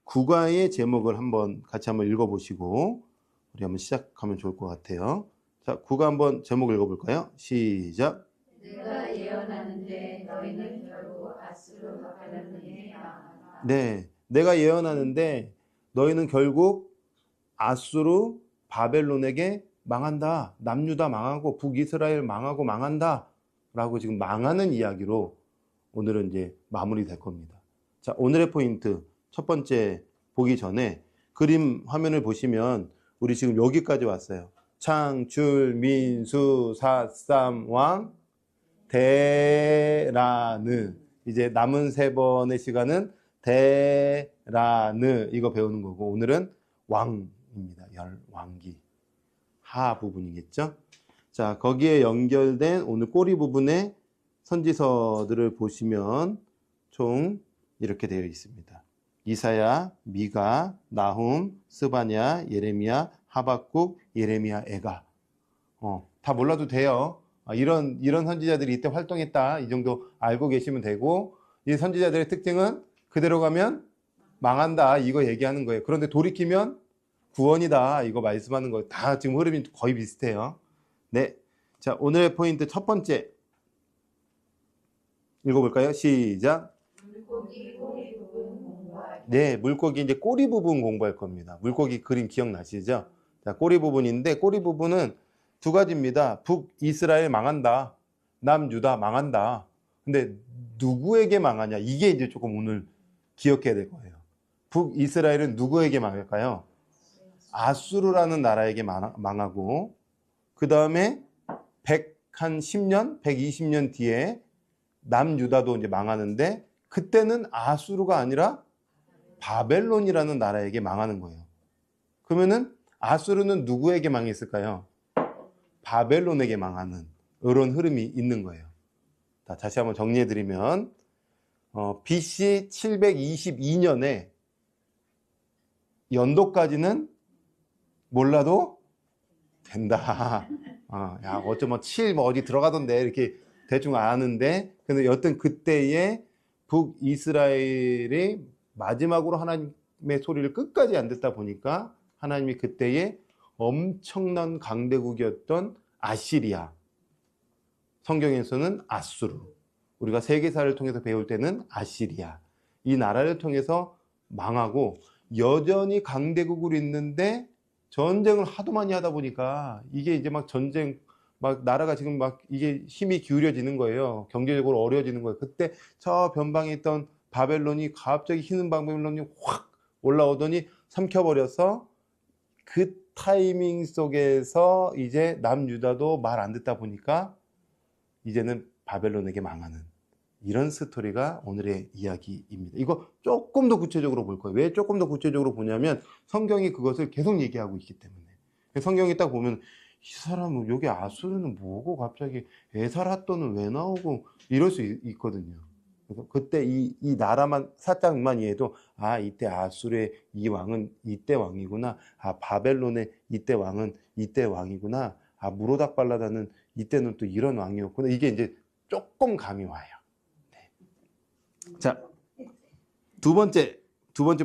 국가의 제목을 같이 한번 읽어보시고 우리 한번 시작하면 좋을 것 같아요. 자, 국가 한번 제목 읽어볼까요? 시작. 내가 예언하는데 너희는 결국 아수르 바벨론에게 망하라. 네, 내가 예언하는데 너희는 결국 아수르 바벨론에게 망한다. 남유다 망하고 북이스라엘 망하고 망한다. 라고 지금 망하는 이야기로 오늘은 이제 마무리될 겁니다. 자, 오늘의 포인트 첫 번째 보기 전에 그림 화면을 보시면 우리 지금 여기까지 왔어요. 창출, 민수, 사삼, 왕, 대라느. 이제 남은 세 번의 시간은 대라느 이거 배우는 거고 오늘은 왕입니다. 왕기. 하 부분이겠죠. 자, 거기에 연결된 오늘 꼬리 부분의 선지서들을 보시면 총 이렇게 되어 있습니다. 이사야, 미가, 나훔, 스바냐, 예레미야, 하박국, 예레미야, 에가. 다 몰라도 돼요. 이런 선지자들이 이때 활동했다. 이 정도 알고 계시면 되고, 이 선지자들의 특징은 그대로 가면 망한다. 이거 얘기하는 거예요. 그런데 돌이키면 구원이다. 이거 말씀하는 거예요. 다 지금 흐름이 거의 비슷해요. 네. 자, 오늘의 포인트 첫 번째. 읽어볼까요? 시작. 물고기 꼬리 부분 공부하기. 네, 물고기 이제 꼬리 부분 공부할 겁니다. 물고기 그림 기억나시죠? 자, 꼬리 부분인데 꼬리 부분은 두 가지입니다. 북이스라엘 망한다. 남유다 망한다. 근데 누구에게 망하냐? 이게 이제 조금 오늘 기억해야 될 거예요. 북이스라엘은 누구에게 망할까요? 아수르라는 나라에게 망하고 그 다음에 110년, 120년 뒤에 남유다도 이제 망하는데 그때는 아수르가 아니라 바벨론이라는 나라에게 망하는 거예요. 그러면은 아수르는 누구에게 망했을까요? 바벨론에게 망하는 이런 흐름이 있는 거예요. 자, 다시 한번 정리해드리면 BC 722년에 연도까지는 몰라도 된다. 야, 어쩌면 7 어디 들어가던데 이렇게 대충 아는데 근데 여튼 그때에 북이스라엘이 마지막으로 하나님의 소리를 끝까지 안 듣다 보니까 하나님이 그때에 엄청난 강대국이었던 아시리아, 성경에서는 아수르, 우리가 세계사를 통해서 배울 때는 아시리아, 이 나라를 통해서 망하고 여전히 강대국으로 있는데 전쟁을 하도 많이 하다 보니까 이게 이제 막 전쟁 막 나라가 지금 막 이게 힘이 기울여지는 거예요. 경제적으로 어려워지는 거예요. 그때 저 변방에 있던 바벨론이 갑자기 휘는 바벨론이 확 올라오더니 삼켜버려서 그 타이밍 속에서 이제 남유다도 말 안 듣다 보니까 이제는 바벨론에게 망하는 이런 스토리가 오늘의 이야기입니다. 이거 조금 더 구체적으로 볼 거예요. 왜 조금 더 구체적으로 보냐면 성경이 그것을 계속 얘기하고 있기 때문에. 성경이 딱 보면 이 사람은 여기 아수르는 뭐고 갑자기 에사라또는 왜 나오고 이럴 수 있거든요. 그래서 그때 이 나라만 살짝만 이해도 이때 아수르의 이 왕은 이때 왕이구나. 바벨론의 이때 왕은 이때 왕이구나. 무로닥발라다는 이때는 또 이런 왕이었구나. 이게 이제 조금 감이 와요. 네. 자, 두 번째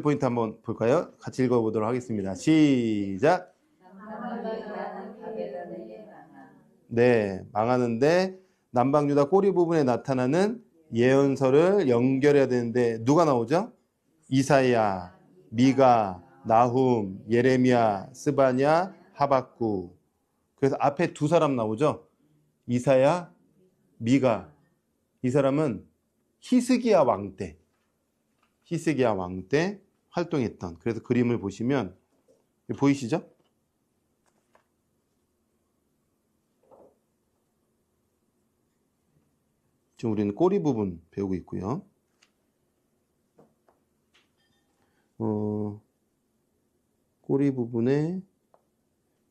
포인트 한번 볼까요? 같이 읽어보도록 하겠습니다. 시작. 네, 망하는데 남방유다 꼬리 부분에 나타나는 예언서를 연결해야 되는데 누가 나오죠? 이사야, 미가, 나훔, 예레미야, 스바냐, 하박국. 그래서 앞에 두 사람 나오죠? 이사야, 미가. 이 사람은 히스기야 왕 때 활동했던. 그래서 그림을 보시면 보이시죠? 지금 우리는 꼬리 부분 배우고 있고요. 꼬리 부분에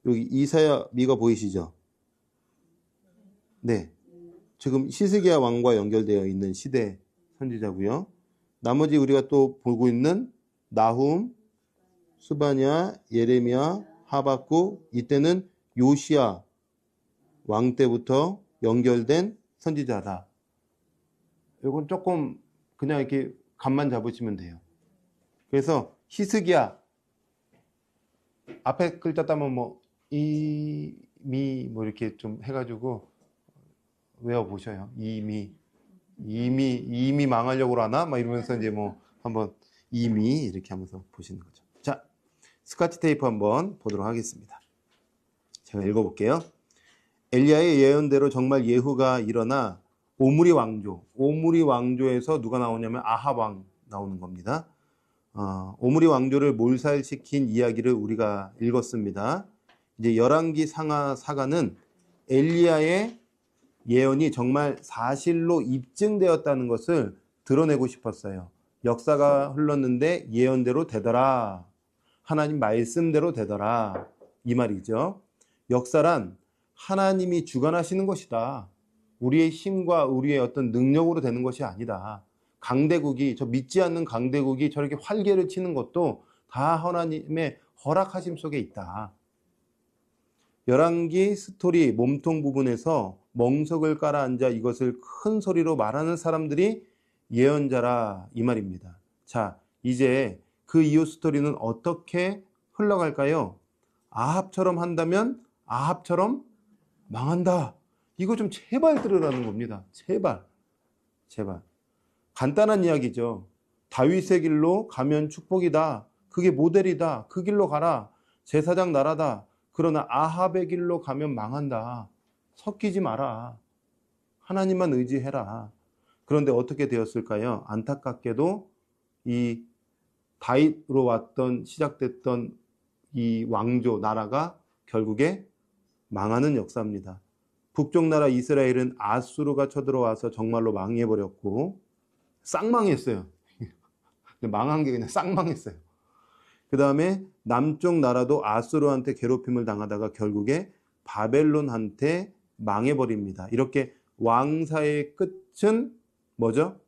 여기 이사야 미가 보이시죠? 네. 지금 히스기야 왕과 연결되어 있는 시대 선지자고요. 나머지 우리가 또 보고 있는 나훔, 스바냐, 예레미야, 하박국, 이때는 요시야 왕 때부터 연결된 선지자다. 이건 조금 그냥 이렇게 감만 잡으시면 돼요. 그래서 히스기야. 앞에 글자 따면 뭐 이미 뭐 이렇게 좀 해가지고 외워보셔요. 이미 망하려고 하나? 막 이러면서 이제 뭐 한번 이미 이렇게 하면서 보시는 거죠. 자, 스카치 테이프 한번 보도록 하겠습니다. 제가 읽어볼게요. 엘리야의 예언대로 정말 예후가 일어나 오므리 왕조에서 누가 나오냐면 아합 왕 나오는 겁니다. 오므리 왕조를 몰살시킨 이야기를 우리가 읽었습니다. 이제 열왕기 사가는 엘리야의 예언이 정말 사실로 입증되었다는 것을 드러내고 싶었어요. 역사가 흘렀는데 예언대로 되더라. 하나님 말씀대로 되더라. 이 말이죠. 역사란 하나님이 주관하시는 것이다. 우리의 힘과 우리의 어떤 능력으로 되는 것이 아니다. 강대국이, 저 믿지 않는 강대국이 저렇게 활개를 치는 것도 다 하나님의 허락하심 속에 있다. 열왕기 스토리 몸통 부분에서 멍석을 깔아 앉아 이것을 큰 소리로 말하는 사람들이 예언자라 이 말입니다. 자, 이제 그 이후 스토리는 어떻게 흘러갈까요? 아합처럼 한다면 아합처럼 망한다. 이거 좀 제발 들으라는 겁니다. 제발. 간단한 이야기죠. 다윗의 길로 가면 축복이다. 그게 모델이다. 그 길로 가라. 제사장 나라다. 그러나 아합의 길로 가면 망한다. 섞이지 마라. 하나님만 의지해라. 그런데 어떻게 되었을까요? 안타깝게도 이 다윗으로 시작됐던 이 왕조 나라가 결국에 망하는 역사입니다. 북쪽 나라 이스라엘은 아수르가 쳐들어와서 정말로 망해버렸고 쌍망했어요. 망한 게 그냥 쌍망했어요. 그 다음에 남쪽 나라도 아수르한테 괴롭힘을 당하다가 결국에 바벨론한테 망해버립니다. 이렇게 왕사의 끝은 뭐죠?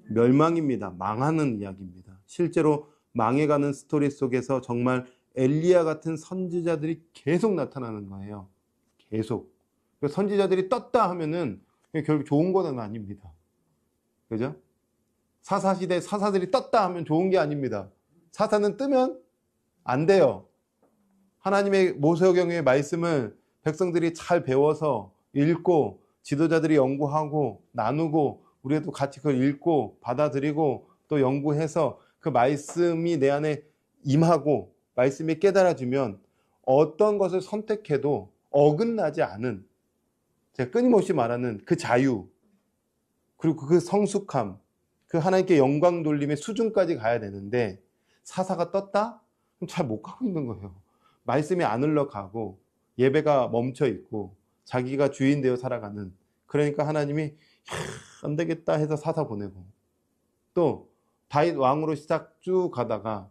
멸망입니다. 망하는 이야기입니다. 실제로 망해가는 스토리 속에서 정말 엘리야 같은 선지자들이 계속 나타나는 거예요. 계속. 선지자들이 떴다 하면은 결국 좋은 건 아닙니다. 그죠? 사사시대 사사들이 떴다 하면 좋은 게 아닙니다. 사사는 뜨면 안 돼요. 하나님의 모세오경의 말씀을 백성들이 잘 배워서 읽고 지도자들이 연구하고 나누고 우리도 같이 그걸 읽고 받아들이고 또 연구해서 그 말씀이 내 안에 임하고 말씀이 깨달아지면 어떤 것을 선택해도 어긋나지 않은, 제가 끊임없이 말하는 그 자유, 그리고 그 성숙함, 그 하나님께 영광 돌림의 수준까지 가야 되는데 사사가 떴다? 그럼 잘 못 가고 있는 거예요. 말씀이 안 흘러가고 예배가 멈춰 있고 자기가 주인 되어 살아가는, 그러니까 하나님이 안 되겠다 해서 사사 보내고, 또 다윗 왕으로 시작 쭉 가다가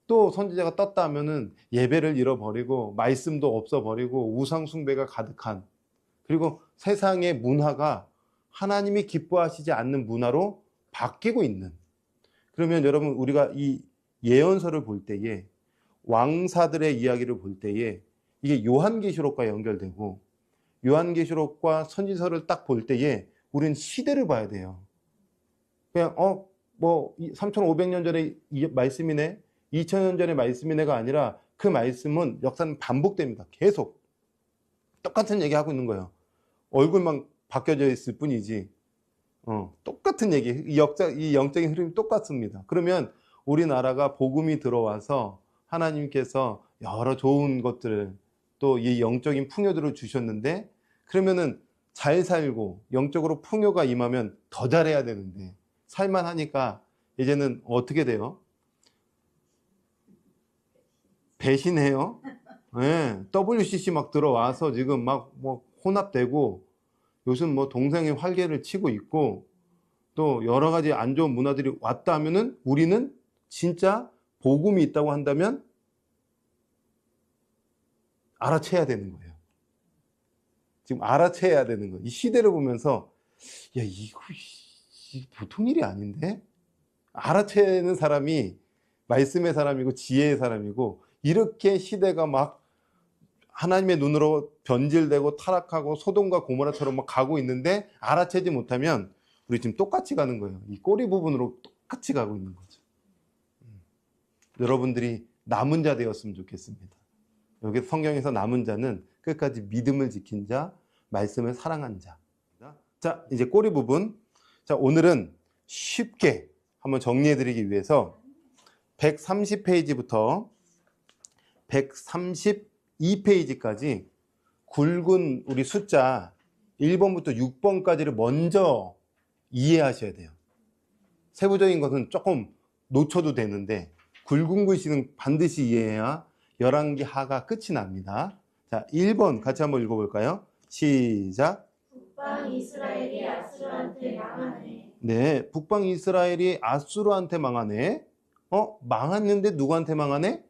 또 선지자가 떴다 하면은 예배를 잃어버리고 말씀도 없어버리고 우상 숭배가 가득한, 그리고 세상의 문화가 하나님이 기뻐하시지 않는 문화로 바뀌고 있는. 그러면 여러분, 우리가 이 예언서를 볼 때에, 왕사들의 이야기를 볼 때에 이게 요한계시록과 연결되고, 요한계시록과 선지서를 딱 볼 때에 우리는 시대를 봐야 돼요. 그냥 3500년 전에 이 말씀이네, 2000년 전의 말씀이네가 아니라 그 말씀은 역사는 반복됩니다. 계속 똑같은 얘기하고 있는 거예요. 얼굴만 바뀌어져 있을 뿐이지 똑같은 얘기, 이 영적인 흐름이 똑같습니다. 그러면 우리나라가 복음이 들어와서 하나님께서 여러 좋은 것들을, 또 이 영적인 풍요들을 주셨는데, 그러면은 잘 살고 영적으로 풍요가 임하면 더 잘해야 되는데 살만하니까 이제는 어떻게 돼요? 배신해요. 네, WCC 막 들어와서 지금 막 뭐 혼합되고, 요즘 뭐 동생의 활개를 치고 있고, 또 여러 가지 안 좋은 문화들이 왔다 하면은 우리는 진짜 복음이 있다고 한다면 알아채야 되는 거예요. 지금 알아채야 되는 거예요. 이 시대를 보면서, 야, 이거 보통 일이 아닌데? 알아채는 사람이 말씀의 사람이고 지혜의 사람이고, 이렇게 시대가 막 하나님의 눈으로 변질되고 타락하고 소돔과 고모라처럼 막 가고 있는데 알아채지 못하면 우리 지금 똑같이 가는 거예요. 이 꼬리 부분으로 똑같이 가고 있는 거죠. 여러분들이 남은 자 되었으면 좋겠습니다. 여기 성경에서 남은 자는 끝까지 믿음을 지킨 자, 말씀을 사랑한 자. 자, 이제 꼬리 부분. 자, 오늘은 쉽게 한번 정리해 드리기 위해서 130페이지부터 132페이지까지 굵은 우리 숫자 1번부터 6번까지를 먼저 이해하셔야 돼요. 세부적인 것은 조금 놓쳐도 되는데 굵은 글씨는 반드시 이해해야 열왕기 하가 끝이 납니다. 자, 1번 같이 한번 읽어볼까요? 시작. 북방 이스라엘이 아수르한테 망하네. 네, 북방 이스라엘이 아수르한테 망하네. 망했는데 누구한테 망하네?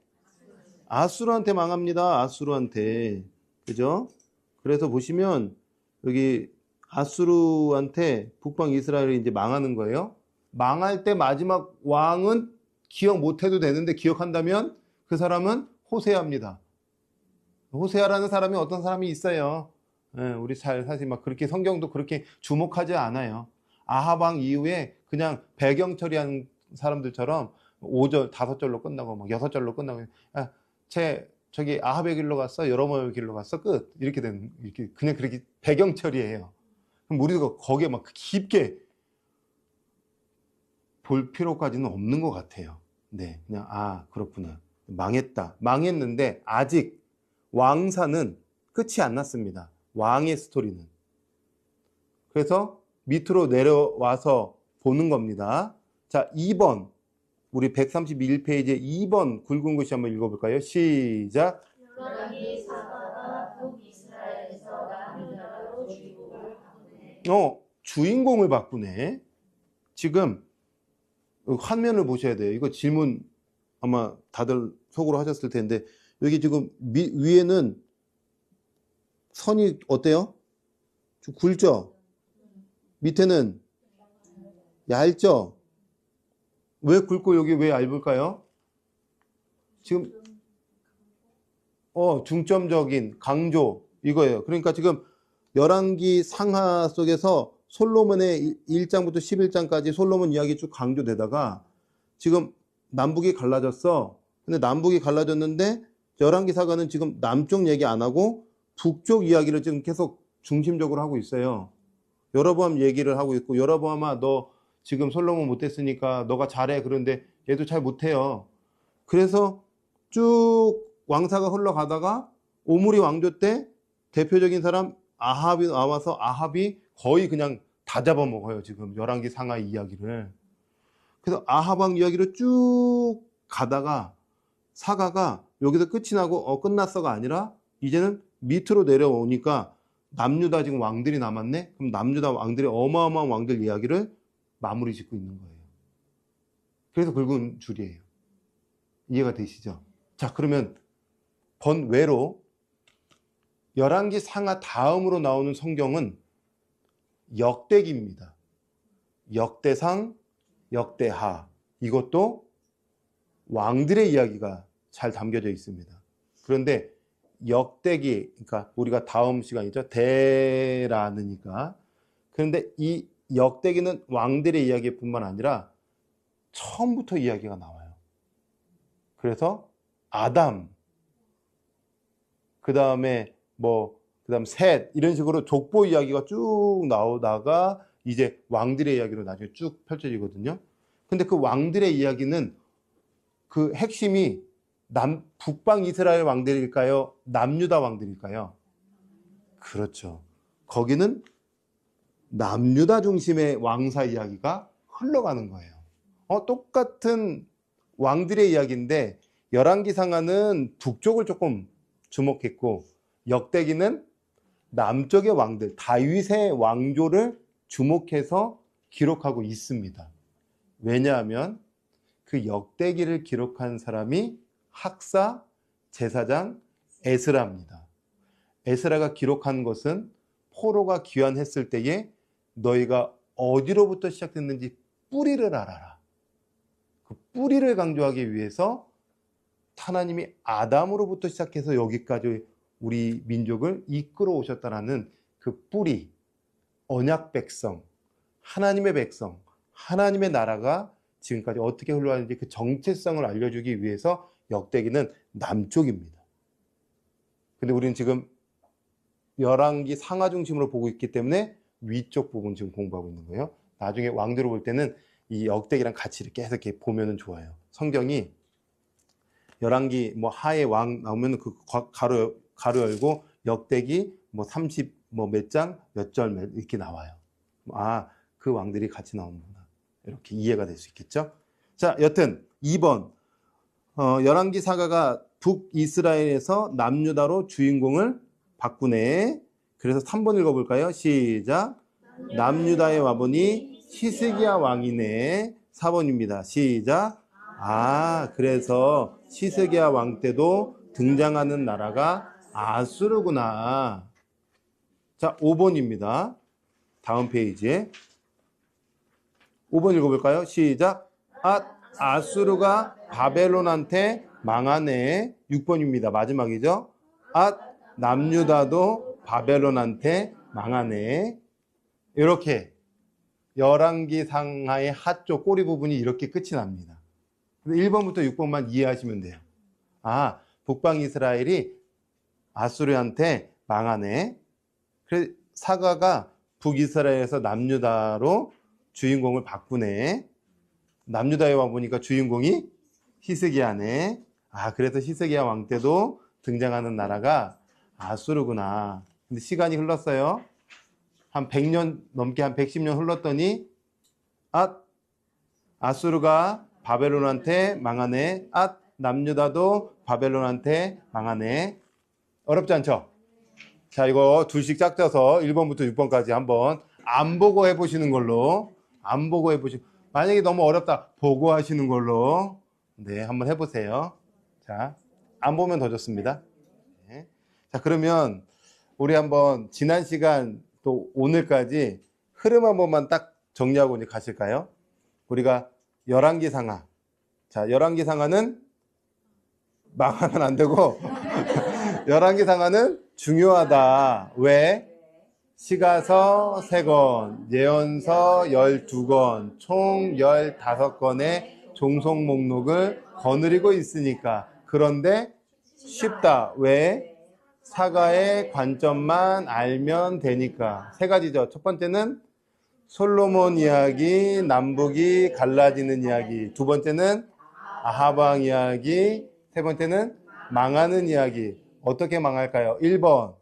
아수르한테 망합니다. 아수르한테. 그죠? 그래서 보시면 여기 아수르한테 북방 이스라엘이 이제 망하는 거예요. 망할 때 마지막 왕은 기억 못해도 되는데 기억한다면 그 사람은 호세아입니다. 호세아라는 사람이 어떤 사람이 있어요. 우리 사실 막 그렇게 성경도 그렇게 주목하지 않아요. 아합 왕 이후에 그냥 배경 처리한 사람들처럼 5절, 5절로 끝나고 막 6절로 끝나고 저기 아합의 길로 갔어, 여로보암의 길로 갔어, 끝. 이렇게 그냥 그렇게 배경 처리해요. 그럼 우리도 거기에 막 깊게 볼 필요까지는 없는 것 같아요. 네, 그냥 그렇구나. 망했다. 망했는데 아직 왕사는 끝이 안 났습니다. 왕의 스토리는. 그래서 밑으로 내려와서 보는 겁니다. 자, 2번. 우리 131페이지에 2번 굵은 글씨 한번 읽어볼까요? 시작. 열왕기 사가가 북이스라엘에서 남유다로 주인공을 바꾸네. 주인공을 바꾸네. 지금 화면을 보셔야 돼요. 이거 질문 아마 다들 속으로 하셨을 텐데 여기 지금 위에는 선이 어때요? 좀 굵죠? 밑에는 얇죠? 왜 굵고 여기 왜 얇을까요? 지금 중점적인 강조 이거예요. 그러니까 지금 열왕기 상하 속에서 솔로몬의 1장부터 11장까지 솔로몬 이야기 쭉 강조되다가 지금 남북이 갈라졌어. 근데 남북이 갈라졌는데 열왕기 사가는 지금 남쪽 얘기 안 하고 북쪽 이야기를 지금 계속 중심적으로 하고 있어요. 여로보암 얘기를 하고 있고 여로보암아 너 지금 솔로몬 못했으니까 너가 잘해. 그런데 얘도 잘 못해요. 그래서 쭉 왕사가 흘러가다가 오므리 왕조 때 대표적인 사람 아합이 나와서 아합이 거의 그냥 다 잡아먹어요. 지금 열왕기 상하 이야기를. 그래서 아합 왕 이야기를 쭉 가다가 사가가 여기서 끝이 나고 끝났어가 아니라 이제는 밑으로 내려오니까 남유다 지금 왕들이 남았네. 그럼 남유다 왕들이 어마어마한 왕들 이야기를 마무리 짓고 있는 거예요. 그래서 굵은 줄이에요. 이해가 되시죠? 자, 그러면 번외로 열왕기 상하 다음으로 나오는 성경은 역대기입니다. 역대상, 역대하. 이것도 왕들의 이야기가 잘 담겨져 있습니다. 그런데 역대기, 그러니까 우리가 다음 시간이죠. 대라느니까. 그런데 이 역대기는 왕들의 이야기뿐만 아니라 처음부터 이야기가 나와요. 그래서 아담, 그 다음에 셋, 이런 식으로 족보 이야기가 쭉 나오다가 이제 왕들의 이야기로 나중에 쭉 펼쳐지거든요. 근데 그 왕들의 이야기는 그 핵심이 북방 이스라엘 왕들일까요? 남유다 왕들일까요? 그렇죠. 거기는 남유다 중심의 왕사 이야기가 흘러가는 거예요. 똑같은 왕들의 이야기인데 열왕기 상하는 북쪽을 조금 주목했고 역대기는 남쪽의 왕들, 다윗의 왕조를 주목해서 기록하고 있습니다. 왜냐하면 그 역대기를 기록한 사람이 학사, 제사장 에스라입니다. 에스라가 기록한 것은 포로가 귀환했을 때에 너희가 어디로부터 시작됐는지 뿌리를 알아라. 그 뿌리를 강조하기 위해서 하나님이 아담으로부터 시작해서 여기까지 우리 민족을 이끌어 오셨다라는 그 뿌리, 언약 백성, 하나님의 백성, 하나님의 나라가 지금까지 어떻게 흘러왔는지 그 정체성을 알려주기 위해서 역대기는 남쪽입니다. 근데 우리는 지금 열왕기 상하 중심으로 보고 있기 때문에 위쪽 부분 지금 공부하고 있는 거예요. 나중에 왕들을 볼 때는 이 역대기랑 같이 이렇게 해서 이렇게 보면은 좋아요. 성경이 열왕기 뭐 하의 왕 나오면 그 가로 열고 역대기 뭐 30 뭐 몇 장 몇 절 몇 이렇게 나와요. 아, 그 왕들이 같이 나오는구나. 이렇게 이해가 될 수 있겠죠? 자, 여튼 2번 열왕기 사가가 북이스라엘에서 남유다로 주인공을 바꾸네. 그래서 3번 읽어볼까요? 시작. 남유다의 와보니 히스기야 왕이네. 4번입니다. 시작. 아, 그래서 히스기야 왕 때도 등장하는 나라가 아수르구나. 자, 5번입니다. 다음 페이지에 5번 읽어볼까요? 시작. 아수르가 바벨론한테 망하네. 6번입니다. 마지막이죠. 남유다도 바벨론한테 망하네. 이렇게 열왕기 상하의 하쪽 꼬리 부분이 이렇게 끝이 납니다. 1번부터 6번만 이해하시면 돼요. 아, 북방 이스라엘이 아수르한테 망하네. 그래서 사가가 북이스라엘에서 남유다로 주인공을 바꾸네. 남유다에 와보니까 주인공이 히스기야네. 아, 그래서 히스기야 왕 때도 등장하는 나라가 아수르구나. 근데 시간이 흘렀어요. 한 100년 넘게 한 110년 흘렀더니 아수르가 바벨론한테 망하네. 남유다도 바벨론한테 망하네. 어렵지 않죠? 자, 이거 둘씩 짝져서 1번부터 6번까지 한번 안 보고 해보시는 걸로. 안 보고 해보시고, 만약에 너무 어렵다 보고 하시는 걸로. 네, 한번 해보세요. 자, 안 보면 더 좋습니다. 네. 자, 그러면 우리 한번 지난 시간 또 오늘까지 흐름 한 번만 딱 정리하고 이제 가실까요? 우리가 열왕기 상하. 자, 열왕기 상하는 망하면 안 되고 열왕기 상하는 중요하다. 왜? 시가서 3권, 예언서 12권, 총 15권의 종속 목록을 거느리고 있으니까. 그런데 쉽다. 왜? 사가의 관점만 알면 되니까. 3가지죠. 첫 번째는 솔로몬 이야기, 남북이 갈라지는 이야기. 두 번째는 아합 왕 이야기. 세 번째는 망하는 이야기. 어떻게 망할까요? 1번.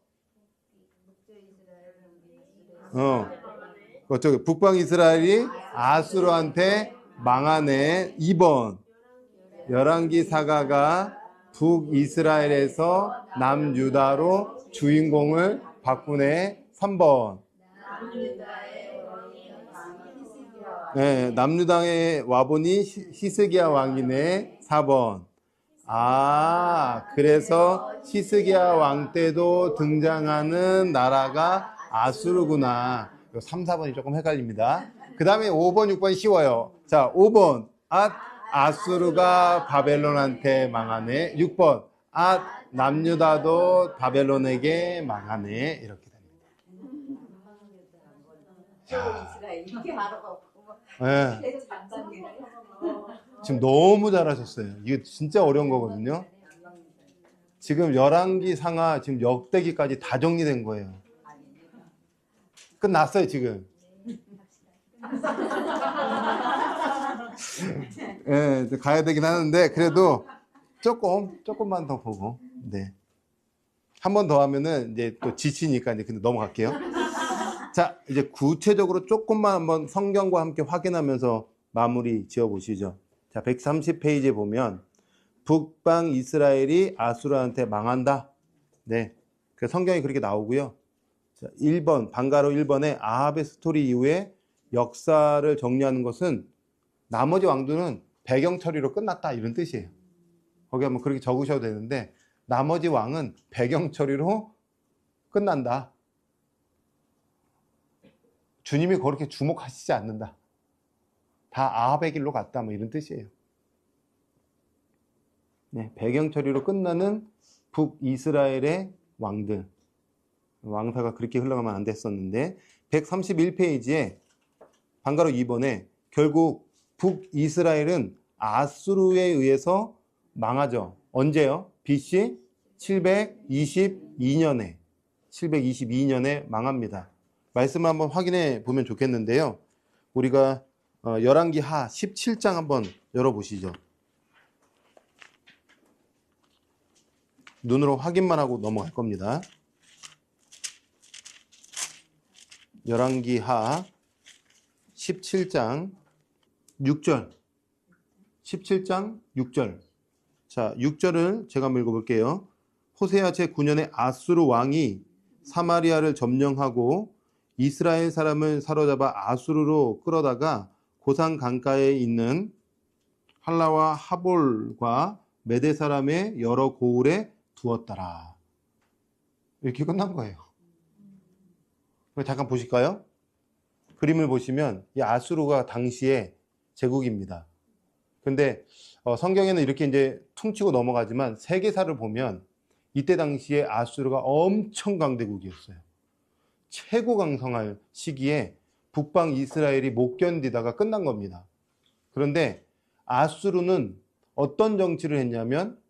북방 이스라엘이 아수르한테 망하네. 2번. 열왕기 사가가 북이스라엘에서 남유다로 주인공을 바꾸네. 3번. 네, 남유다에 와보니 히스기야 왕이네. 4번. 아, 그래서 히스기야 왕 때도 등장하는 나라가 아수르구나. 3, 4번이 조금 헷갈립니다. 그 다음에 5번, 6번 쉬워요. 자, 5번. 아수르가 바벨론한테 망하네. 6번. 남유다도 바벨론에게 망하네. 이렇게 됩니다. 자, 네. 지금 너무 잘하셨어요. 이게 진짜 어려운 거거든요. 지금 열왕기 상하 지금 역대기까지 다 정리된 거예요. 끝났어요 지금. 예, 가야 되긴 하는데 그래도 조금만 더 보고, 네. 한 번 더 하면은 이제 또 지치니까 이제 근데 넘어갈게요. 자, 이제 구체적으로 조금만 한번 성경과 함께 확인하면서 마무리 지어 보시죠. 자, 130페이지에 보면 북방 이스라엘이 아수르한테 망한다. 네. 그 성경이 그렇게 나오고요. 자, 1번, 방가로 1번에 아합의 스토리 이후에 역사를 정리하는 것은 나머지 왕들은 배경 처리로 끝났다 이런 뜻이에요. 거기 한번 그렇게 적으셔도 되는데 나머지 왕은 배경 처리로 끝난다. 주님이 그렇게 주목하시지 않는다. 다 아합의 길로 갔다 뭐 이런 뜻이에요. 네, 배경 처리로 끝나는 북이스라엘의 왕들. 왕사가 그렇게 흘러가면 안 됐었는데 131페이지에 방가로 2번에 결국 북이스라엘은 아수르에 의해서 망하죠. 언제요? BC 722년에 망합니다. 말씀 한번 확인해 보면 좋겠는데요. 우리가 열왕기하 17장 한번 열어보시죠. 눈으로 확인만 하고 넘어갈 겁니다. 열왕기하 17장 6절. 17장 6절. 자, 6절을 제가 한번 읽어볼게요. 호세아 제9년에 아수르 왕이 사마리아를 점령하고 이스라엘 사람을 사로잡아 아수르로 끌어다가 고산 강가에 있는 할라와 하볼과 메대 사람의 여러 고을에 두었더라. 이렇게 끝난 거예요. 잠깐 보실까요? 그림을 보시면 이 아수르가 당시의 제국입니다. 근데 성경에는 이렇게 이제 퉁치고 넘어가지만 세계사를 보면 이때 당시에 아수르가 엄청 강대국이었어요. 최고 강성할 시기에 북방 이스라엘이 못 견디다가 끝난 겁니다. 그런데 아수르는 어떤 정치를 했냐면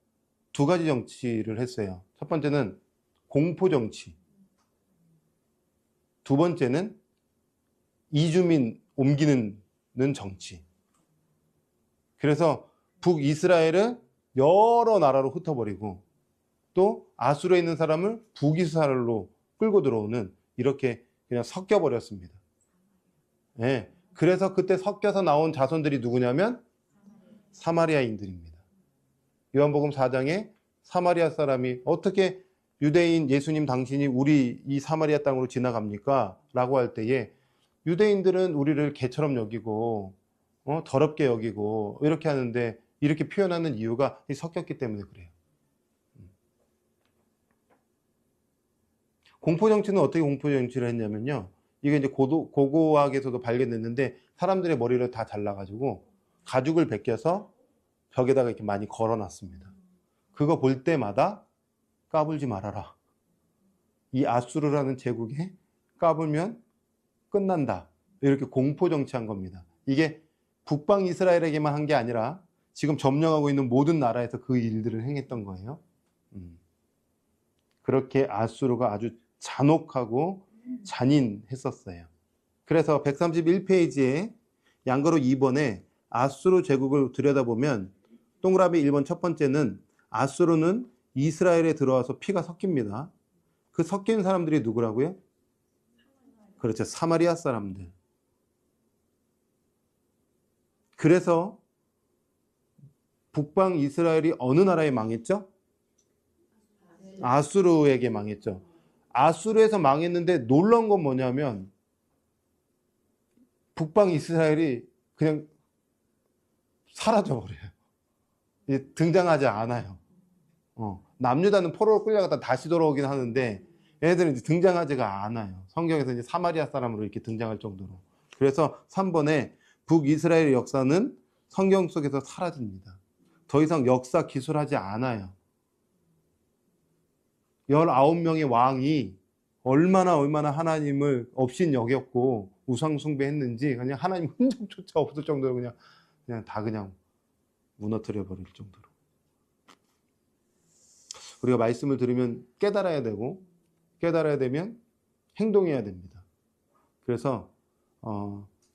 두 가지 정치를 했어요. 첫 번째는 공포 정치. 두 번째는 이주민 옮기는 정치. 그래서 북이스라엘을 여러 나라로 흩어버리고 또 아수르에 있는 사람을 북이스라엘로 끌고 들어오는 이렇게 그냥 섞여버렸습니다. 네. 그래서 그때 섞여서 나온 자손들이 누구냐면 사마리아인들입니다. 요한복음 4장에 사마리아 사람이 어떻게 유대인 예수님 당신이 우리 이 사마리아 땅으로 지나갑니까? 라고 할 때에 유대인들은 우리를 개처럼 여기고 더럽게 여기고 이렇게 하는데 이렇게 표현하는 이유가 섞였기 때문에 그래요. 공포정치는 어떻게 공포정치를 했냐면요. 이게 이제 고고학에서도 발견됐는데 사람들의 머리를 다 잘라가지고 가죽을 벗겨서 벽에다가 이렇게 많이 걸어놨습니다. 그거 볼 때마다 까불지 말아라. 이 아수르라는 제국에 까불면 끝난다. 이렇게 공포정치한 겁니다. 이게 북방 이스라엘에게만 한 게 아니라 지금 점령하고 있는 모든 나라에서 그 일들을 행했던 거예요. 그렇게 아수르가 아주 잔혹하고 잔인했었어요. 그래서 131페이지에 양거로 2번에 아수르 제국을 들여다보면 동그라미 1번 첫 번째는 아수르는 이스라엘에 들어와서 피가 섞입니다. 그 섞인 사람들이 누구라고요? 그렇죠. 사마리아 사람들. 그래서 북방 이스라엘이 어느 나라에 망했죠? 아수르에게 망했죠. 아수르에서 망했는데 놀라운 건 뭐냐면 북방 이스라엘이 그냥 사라져버려요. 등장하지 않아요. 남유다는 포로로 끌려갔다 다시 돌아오긴 하는데 얘네들은 이제 등장하지가 않아요. 성경에서 이제 사마리아 사람으로 이렇게 등장할 정도로. 그래서 3번에 북이스라엘의 역사는 성경 속에서 사라집니다. 더 이상 역사 기술하지 않아요. 19명의 왕이 얼마나 하나님을 업신 여겼고 우상숭배했는지 그냥 하나님 흔적조차 없을 정도로 그냥 다 무너뜨려 버릴 정도로. 우리가 말씀을 들으면 깨달아야 되고 깨달아야 되면 행동해야 됩니다. 그래서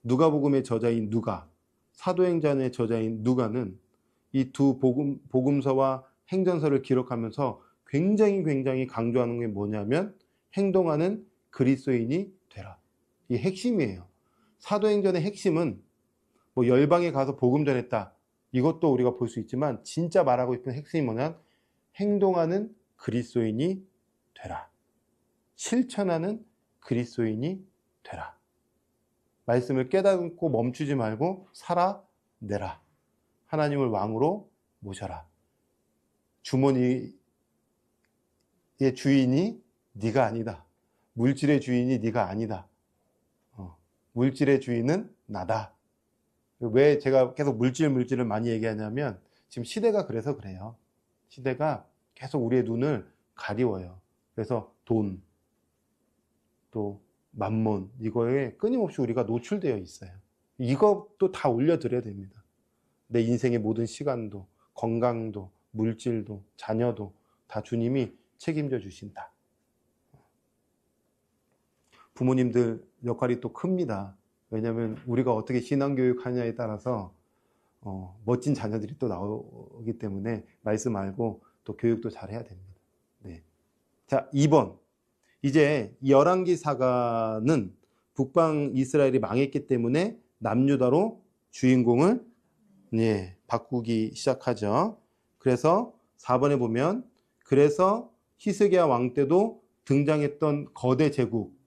누가복음의 저자인 누가, 사도행전의 저자인 누가는 이 두 복음서와 행전서를 기록하면서 굉장히 강조하는 게 뭐냐면 행동하는 그리스도인이 되라. 이 핵심이에요. 사도행전의 핵심은 뭐 열방에 가서 복음 전했다. 이것도 우리가 볼 수 있지만 진짜 말하고 싶은 핵심이 뭐냐면 행동하는 그리스도인이 되라. 실천하는 그리스도인이 되라. 말씀을 깨닫고 멈추지 말고 살아내라. 하나님을 왕으로 모셔라. 주머니의 주인이 네가 아니다. 물질의 주인이 네가 아니다. 물질의 주인은 나다. 왜 제가 계속 물질을 많이 얘기하냐면 지금 시대가 그래서 그래요. 시대가 계속 우리의 눈을 가리워요. 그래서 돈, 또 만몬 이거에 끊임없이 우리가 노출되어 있어요. 이것도 다 올려드려야 됩니다. 내 인생의 모든 시간도, 건강도, 물질도, 자녀도 다 주님이 책임져 주신다. 부모님들 역할이 또 큽니다. 왜냐하면 우리가 어떻게 신앙교육하냐에 따라서 멋진 자녀들이 또 나오기 때문에 말씀 알고 또 교육도 잘해야 됩니다. 네. 자, 2번. 이제 열왕기 사가는 북방 이스라엘이 망했기 때문에 남유다로 주인공을 바꾸기 시작하죠. 그래서 4번에 보면 그래서 히스기야 왕 때도 등장했던 거대 제국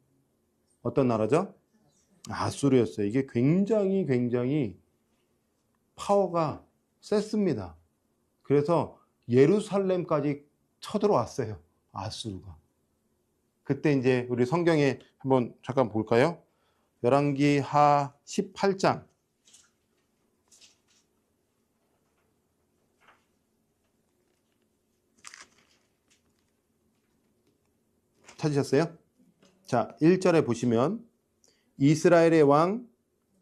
어떤 나라죠? 아수르였어요. 이게 굉장히 파워가 셌습니다. 그래서 예루살렘까지 쳐들어왔어요. 아수르가. 그때 이제 우리 성경에 한번 잠깐 볼까요? 열왕기 하 18장. 찾으셨어요? 자, 1절에 보시면 이스라엘의 왕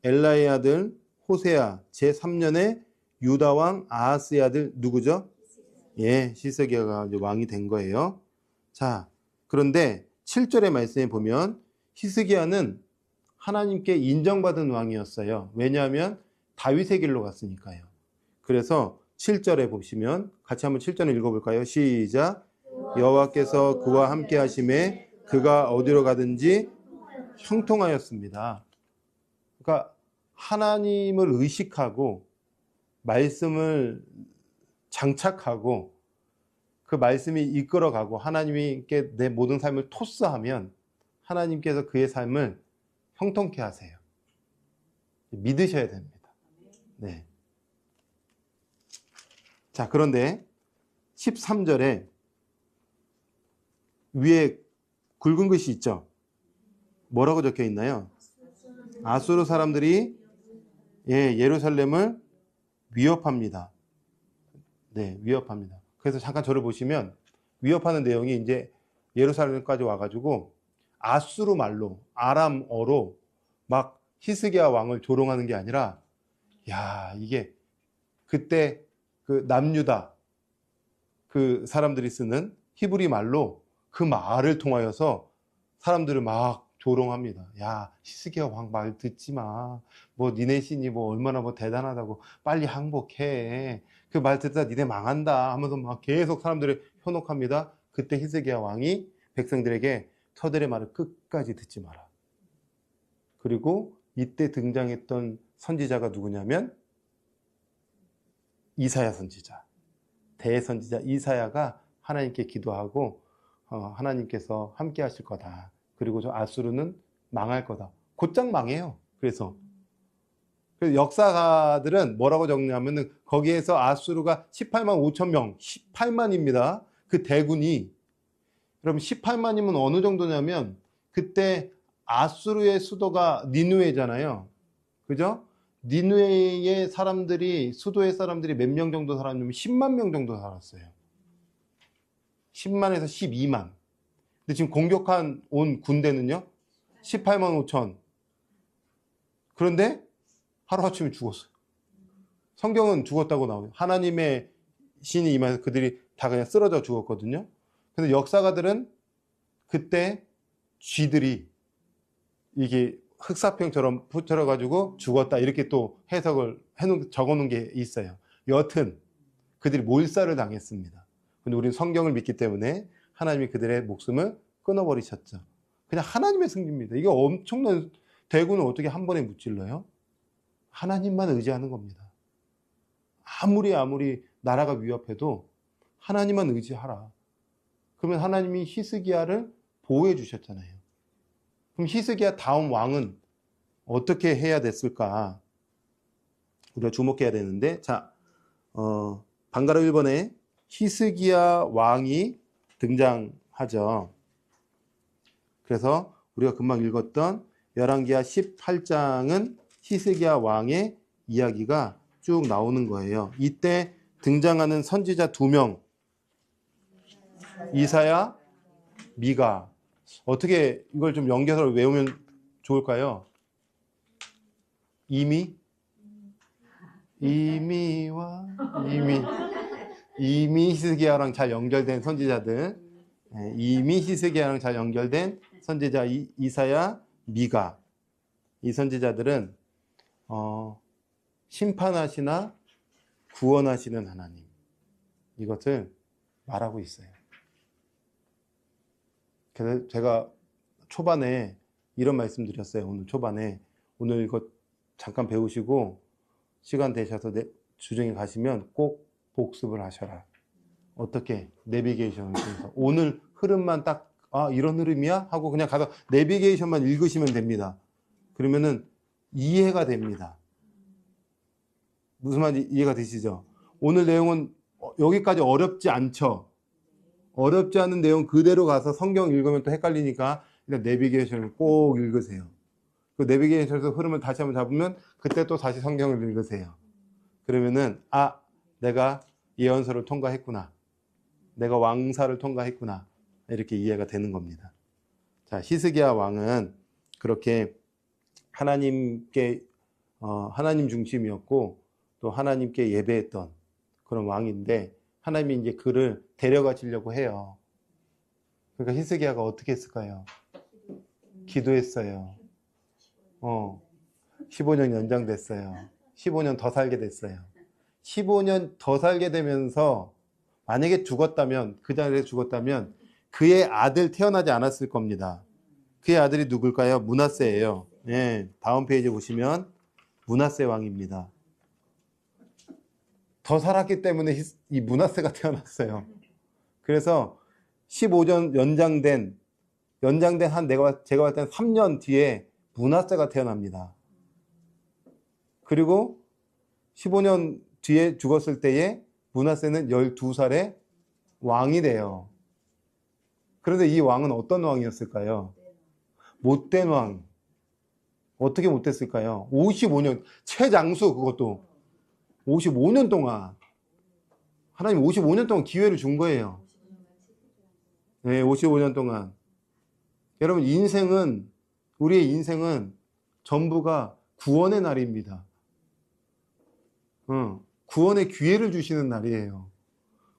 엘라의 아들 호세아 제3년에 유다 왕 아하스의 아들 누구죠? 예, 히스기야가 이제 왕이 된 거예요. 자, 그런데 7절의 말씀에 보면 히스기야는 하나님께 인정받은 왕이었어요. 왜냐하면 다윗의 길로 갔으니까요. 그래서 7절에 보시면 같이 한번 7절을 읽어볼까요? 시작. 여호와께서 그와 함께 하심에 그가 어디로 가든지 형통하였습니다. 그러니까 하나님을 의식하고 말씀을 장착하고 그 말씀이 이끌어가고 하나님께 내 모든 삶을 토스하면 하나님께서 그의 삶을 형통케 하세요. 믿으셔야 됩니다. 네. 자, 그런데 13절에 위에 굵은 글씨 있죠? 뭐라고 적혀 있나요? 아수르 사람들이 예루살렘을 위협합니다. 네, 위협합니다. 그래서 잠깐 저를 보시면 위협하는 내용이 이제 예루살렘까지 와가지고 아수르 말로 아람어로 막 히스기야 왕을 조롱하는 게 아니라 이게 그때 그 남유다 그 사람들이 쓰는 히브리 말로 그 말을 통하여서 사람들을 막 조롱합니다. 히스기야 왕 말 듣지 마. 뭐 니네 신이 뭐 얼마나 뭐 대단하다고 빨리 항복해. 그 말 듣다 니네 망한다 하면서 막 계속 사람들을 현혹합니다. 그때 히스기야 왕이 백성들에게 저들의 말을 끝까지 듣지 마라. 그리고 이때 등장했던 선지자가 누구냐면 이사야 선지자. 대선지자 이사야가 하나님께 기도하고 하나님께서 함께 하실 거다. 그리고 저 아수르는 망할 거다. 곧장 망해요. 그래서 역사가들은 뭐라고 적냐면은 거기에서 아수르가 18만 5천 명, 18만입니다. 그 대군이. 그럼 18만이면 어느 정도냐면 그때 아수르의 수도가 니누에잖아요. 그죠? 니누에의 사람들이 수도의 사람들이 몇 명 정도 살았냐면 10만 명 정도 살았어요. 10만에서 12만. 근데 지금 공격한 온 군대는요? 18만 5천. 그런데 하루아침에 죽었어요. 성경은 죽었다고 나와요. 하나님의 신이 임해서 그들이 다 그냥 쓰러져 죽었거든요. 근데 역사가들은 그때 쥐들이 이게 흑사병처럼 붙여가지고 죽었다 이렇게 또 해석을 적어놓은 게 있어요. 여튼 그들이 몰살을 당했습니다. 근데 우리는 성경을 믿기 때문에 하나님이 그들의 목숨을 끊어버리셨죠. 그냥 하나님의 승리입니다. 이게 엄청난 대군을 어떻게 한 번에 무찔러요? 하나님만 의지하는 겁니다. 아무리 나라가 위협해도 하나님만 의지하라. 그러면 하나님이 히스기야를 보호해 주셨잖아요. 그럼 히스기야 다음 왕은 어떻게 해야 됐을까? 우리가 주목해야 되는데, 자, 방가로 1번에 히스기야 왕이 등장하죠. 그래서 우리가 금방 읽었던 열왕기하 18장은 히스기야 왕의 이야기가 쭉 나오는 거예요. 이때 등장하는 선지자 2명, 이사야, 미가. 어떻게 이걸 좀 연결해서 외우면 좋을까요? 이미 히스기야랑 잘 연결된 선지자들, 이미 히스기야랑 잘 연결된 선지자 이사야, 미가, 이 선지자들은 심판하시나 구원하시는 하나님, 이것을 말하고 있어요. 그래서 제가 초반에 이런 말씀 드렸어요. 오늘 초반에. 오늘 이거 잠깐 배우시고 시간 되셔서 주중에 가시면 꼭 복습을 하셔라. 어떻게? 내비게이션을 통해서. 오늘 흐름만 딱, 이런 흐름이야? 하고 그냥 가서 내비게이션만 읽으시면 됩니다. 그러면은 이해가 됩니다. 무슨 말인지 이해가 되시죠? 오늘 내용은 여기까지 어렵지 않죠? 어렵지 않은 내용 그대로 가서 성경 읽으면 또 헷갈리니까 일단 내비게이션을 꼭 읽으세요. 그 내비게이션에서 흐름을 다시 한번 잡으면 그때 또 다시 성경을 읽으세요. 그러면은 내가 예언서를 통과했구나. 내가 왕사를 통과했구나. 이렇게 이해가 되는 겁니다. 자, 히스기야 왕은 그렇게 하나님께 하나님 중심이었고 또 하나님께 예배했던 그런 왕인데 하나님이 이제 그를 데려가시려고 해요. 그러니까 히스기야가 어떻게 했을까요? 기도했어요. 15년 연장됐어요. 15년 더 살게 됐어요. 15년 더 살게 되면서 만약에 죽었다면, 그 자리에 죽었다면 그의 아들 태어나지 않았을 겁니다. 그의 아들이 누굴까요? 므낫세예요. 예, 다음 페이지 보시면 므낫세 왕입니다. 더 살았기 때문에 이 므낫세가 태어났어요. 그래서 15년 연장된 한 제가 봤을 때는 3년 뒤에 므낫세가 태어납니다. 그리고 15년 뒤에 죽었을 때에 므낫세는 12살에 왕이 돼요. 그런데 이 왕은 어떤 왕이었을까요? 못된 왕. 어떻게 못됐을까요? 55년, 최장수 그것도 55년 동안 하나님 55년 동안 기회를 준 거예요. 네, 55년 동안. 여러분 우리의 인생은 전부가 구원의 날입니다. 구원의 기회를 주시는 날이에요.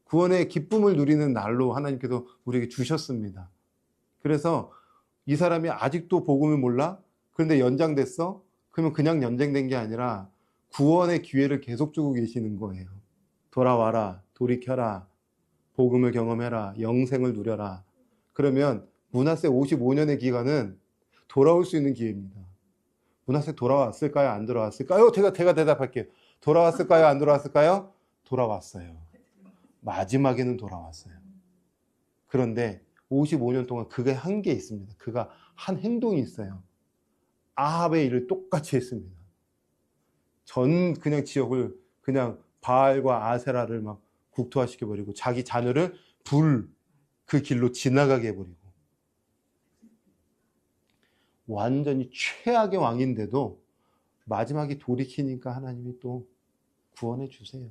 구원의 기쁨을 누리는 날로 하나님께서 우리에게 주셨습니다. 그래서 이 사람이 아직도 복음을 몰라? 그런데 연장됐어? 그러면 그냥 연장된 게 아니라 구원의 기회를 계속 주고 계시는 거예요. 돌아와라, 돌이켜라, 복음을 경험해라, 영생을 누려라. 그러면 므낫세 55년의 기간은 돌아올 수 있는 기회입니다. 므낫세 돌아왔을까요? 안 돌아왔을까요? 제가 대답할게요. 돌아왔을까요? 안 돌아왔을까요? 돌아왔어요. 마지막에는 돌아왔어요. 그런데 55년 동안 그가 한 게 있습니다. 그가 한 행동이 있어요. 아합의 일을 똑같이 했습니다. 전 그냥 지역을 그냥 바알과 아세라를 막 국토화시켜버리고 자기 자녀를 그 길로 지나가게 해버리고 완전히 최악의 왕인데도 마지막에 돌이키니까 하나님이 또 구원해 주세요.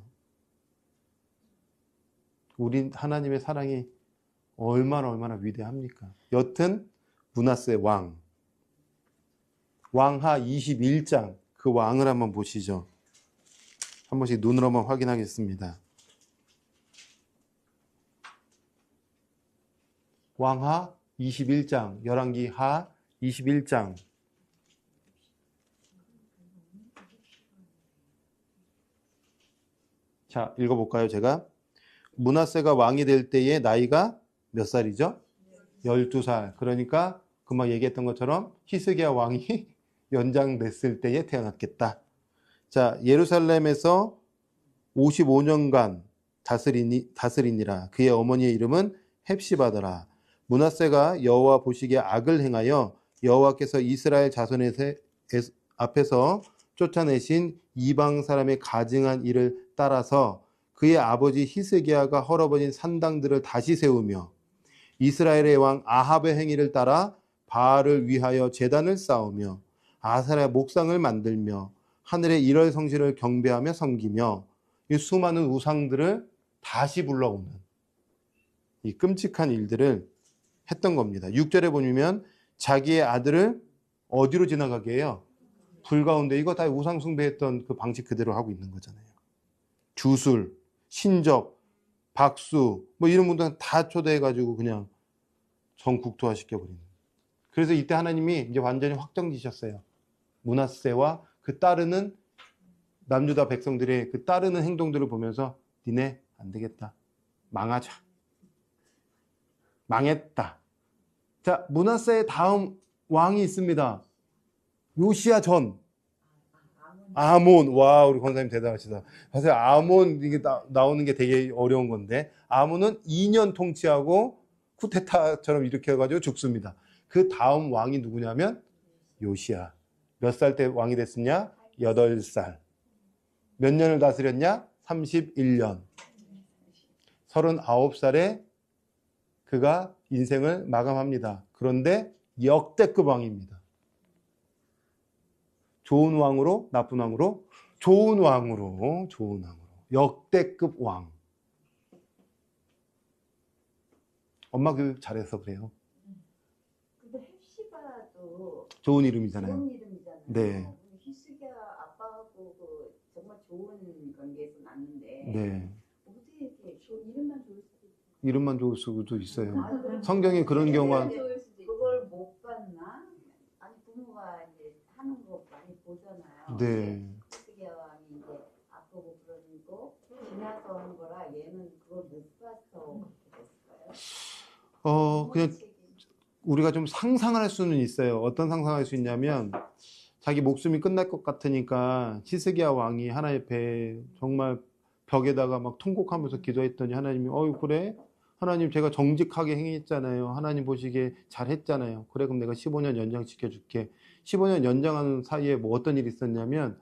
우리 하나님의 사랑이 얼마나 위대합니까? 여튼 므낫세 왕하 21장 그 왕을 한번 보시죠. 한 번씩 눈으로만 확인하겠습니다. 왕하 21장, 열왕기 하 21장. 자, 읽어볼까요, 제가? 므낫세가 왕이 될 때의 나이가 몇 살이죠? 12살. 그러니까 금방 얘기했던 것처럼 히스기야 왕이 연장됐을 때에 태어났겠다. 자, 예루살렘에서 55년간 다스리니라. 그의 어머니의 이름은 헵시바더라. 므낫세가 여호와 보시기에 악을 행하여 여호와께서 이스라엘 자손의 앞에서 쫓아내신 이방 사람의 가증한 일을 따라서 그의 아버지 히스기야가 헐어버린 산당들을 다시 세우며 이스라엘의 왕 아합의 행위를 따라 바알을 위하여 제단을 쌓으며 아세라 목상을 만들며 하늘의 일월 성실을 경배하며 섬기며 이 수많은 우상들을 다시 불러오는 이 끔찍한 일들을 했던 겁니다. 6절에 보면 자기의 아들을 어디로 지나가게 해요? 불 가운데 이거 다 우상 숭배했던 그 방식 그대로 하고 있는 거잖아요. 주술, 신적, 박수 뭐 이런 분들 다 초대해가지고 그냥 전국토화 시켜버리는. 그래서 이때 하나님이 이제 완전히 확정지셨어요. 므낫세와 그 따르는 남유다 백성들의 그 따르는 행동들을 보면서 니네 안 되겠다. 망하자. 망했다. 자, 므낫세의 다음 왕이 있습니다. 요시야 전. 아몬. 와, 우리 권사님 대단하시다. 사실 아몬 이게 나오는 게 되게 어려운 건데 아몬은 2년 통치하고 쿠데타처럼 이렇게 해가지고 죽습니다. 그 다음 왕이 누구냐면 요시야. 몇 살 때 왕이 됐었냐? 8살. 몇 년을 다스렸냐? 31년. 39살에 그가 인생을 마감합니다. 그런데 역대급 왕입니다. 좋은 왕으로, 나쁜 왕으로? 좋은 왕으로, 좋은 왕으로. 역대급 왕. 엄마 교육 잘해서 그래요. 근데 헵시바도 좋은 이름이잖아요. 좋은 이름이잖아요. 네. 히스기야 아빠하고 그 정말 좋은 관계에서 났는데 네. 어떻게 이렇게 이름만 좋을 수도 있고 이름만 좋을 수도 있어요. 아, 성경에 그런 경우가 그걸 못 봤나? 아니 부모가 이제 하는 거 많이 보잖아요. 네. 히스기야 왕이 이제 아프고 그러는 거 지나서 한 거라 얘는 그걸 못 봐서 그렇게 됐을까요? 그냥 우리가 좀 상상할 수는 있어요. 어떤 상상할 수 있냐면 자기 목숨이 끝날 것 같으니까 히스기야 왕이 하나님 배 정말 벽에다가 막 통곡하면서 기도했더니 하나님이 그래? 하나님 제가 정직하게 행했잖아요. 하나님 보시기에 잘했잖아요. 그래 그럼 내가 15년 연장시켜줄게. 15년 연장하는 사이에 뭐 어떤 일이 있었냐면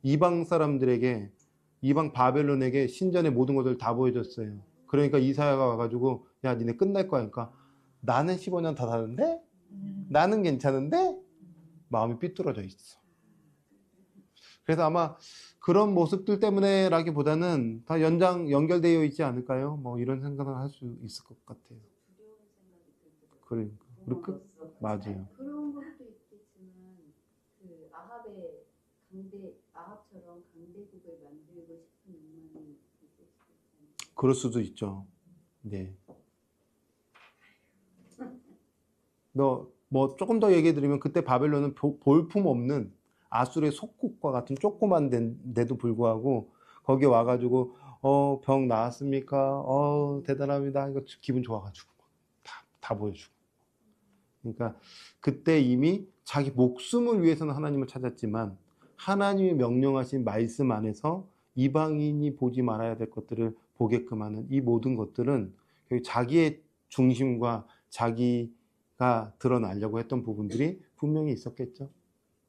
이방 사람들에게 이방 바벨론에게 신전의 모든 것을 다 보여줬어요. 그러니까 이사야가 와가지고 야 니네 끝날 거야. 그러니까 나는 15년 더 사는데? 나는 괜찮은데? 마음이 삐뚤어져 있어. 그래서 아마 그런 모습들 때문에 라기보다는 다 연결되어 있지 않을까요? 뭐 이런 생각을 할 수 있을 것 같아요. 그러니까. 맞아요. 그런 것도 있겠지만 그 아합처럼 강대국을 만들고 싶은 욕망이 있을 수도 있잖아요. 그럴 수도 있죠. 네. 뭐 조금 더 얘기해 드리면 그때 바벨론은 볼품 없는 아수르의 속국과 같은 조그만 데도 불구하고 거기 와가지고 병 나았습니까? 대단합니다. 이거 기분 좋아가지고 다 보여주고. 그러니까 그때 이미 자기 목숨을 위해서는 하나님을 찾았지만 하나님이 명령하신 말씀 안에서 이방인이 보지 말아야 될 것들을 보게끔 하는 이 모든 것들은 자기의 중심과 자기가 드러나려고 했던 부분들이 분명히 있었겠죠.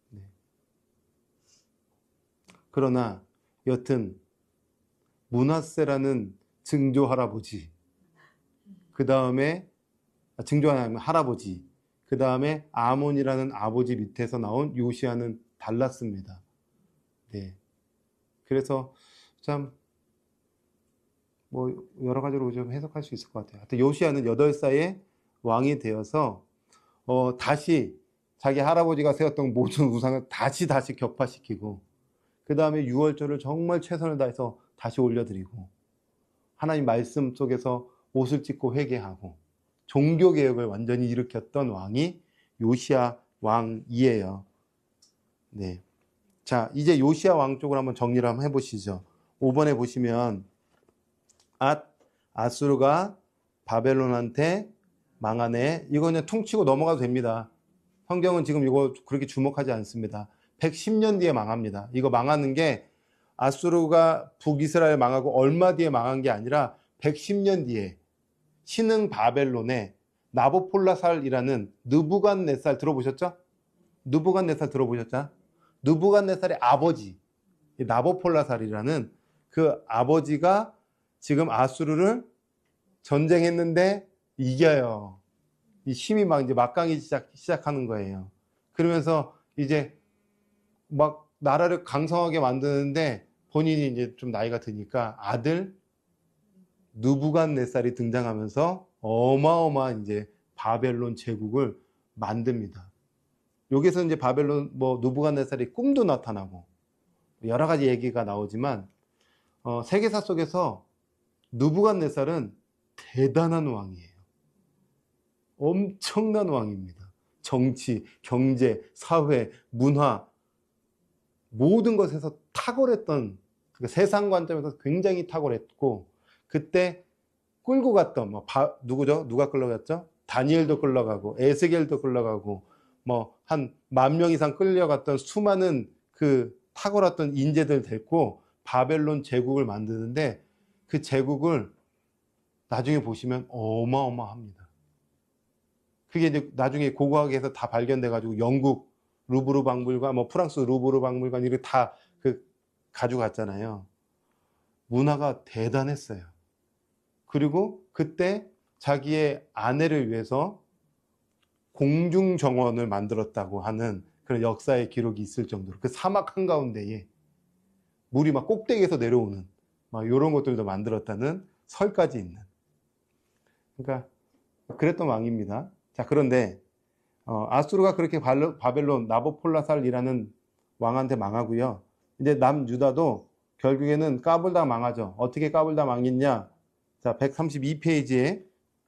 네. 그러나 여튼 므낫세라는 증조 할아버지, 그 다음에 할아버지, 그 다음에 아몬이라는 아버지 밑에서 나온 요시야는 달랐습니다. 네. 그래서 참 뭐 여러 가지로 좀 해석할 수 있을 것 같아요. 하여튼 요시야는 8살에 왕이 되어서 다시 자기 할아버지가 세웠던 모든 우상을 다시 격파시키고 그 다음에 유월절을 정말 최선을 다해서 다시 올려드리고 하나님 말씀 속에서 옷을 찢고 회개하고 종교개혁을 완전히 일으켰던 왕이 요시야 왕이에요. 네. 자, 이제 요시야 왕 쪽으로 한번 정리를 한번 해보시죠. 5번에 보시면 아수르가 바벨론한테 망하네. 이거 그냥 퉁치고 넘어가도 됩니다. 성경은 지금 이거 그렇게 주목하지 않습니다. 110년 뒤에 망합니다. 이거 망하는 게 아수르가 북이스라엘 망하고 얼마 뒤에 망한 게 아니라 110년 뒤에 신흥 바벨론에 나보폴라살이라는 느부갓네살 들어보셨죠? 느부갓네살 들어보셨죠? 느부갓네살의 아버지 나보폴라살이라는 그 아버지가 지금 아수르를 전쟁했는데 이겨요. 이 힘이 막 이제 막강해지기 시작하는 거예요. 그러면서 이제 막 나라를 강성하게 만드는데 본인이 이제 좀 나이가 드니까 아들 느부갓네살이 등장하면서 어마어마한 이제 바벨론 제국을 만듭니다. 여기서 이제 바벨론 뭐 느부갓네살의 꿈도 나타나고 여러 가지 얘기가 나오지만 세계사 속에서 느부갓네살은 대단한 왕이에요. 엄청난 왕입니다. 정치, 경제, 사회, 문화 모든 것에서 탁월했던 그러니까 세상 관점에서 굉장히 탁월했고 그때 끌고 갔던 누구죠? 누가 끌려갔죠? 다니엘도 끌려가고 에스겔도 끌려가고 뭐 한 10,000명 이상 끌려갔던 수많은 그 탁월했던 인재들 데리고 바벨론 제국을 만드는데 그 제국을 나중에 보시면 어마어마합니다. 그게 이제 나중에 고고학에서 다 발견돼 가지고 영국 루브르 박물관, 뭐 프랑스 루브르 박물관 이렇게 다 그 가져갔잖아요. 문화가 대단했어요. 그리고 그때 자기의 아내를 위해서 공중정원을 만들었다고 하는 그런 역사의 기록이 있을 정도로 그 사막 한가운데에 물이 막 꼭대기에서 내려오는 막 이런 것들도 만들었다는 설까지 있는 그러니까 그랬던 왕입니다. 자, 그런데 아수르가 그렇게 바벨론 나보폴라살이라는 왕한테 망하고요. 이제 남유다도 결국에는 까불다 망하죠. 어떻게 까불다 망했냐? 자, 132페이지에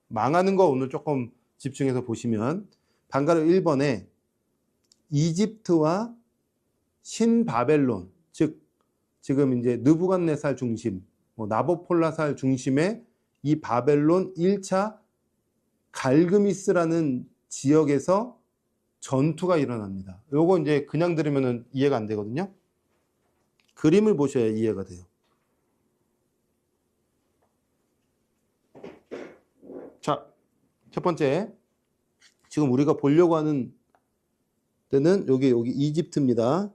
망하는 거 오늘 조금 집중해서 보시면 방가로 1번에 이집트와 신바벨론, 즉 지금 이제 느부갓네살 중심, 나보폴라살 중심의 이 바벨론 1차 갈그미스라는 지역에서 전투가 일어납니다. 요거 이제 그냥 들으면 이해가 안 되거든요. 그림을 보셔야 이해가 돼요. 자, 첫 번째. 지금 우리가 보려고 하는 데는 여기 이집트입니다.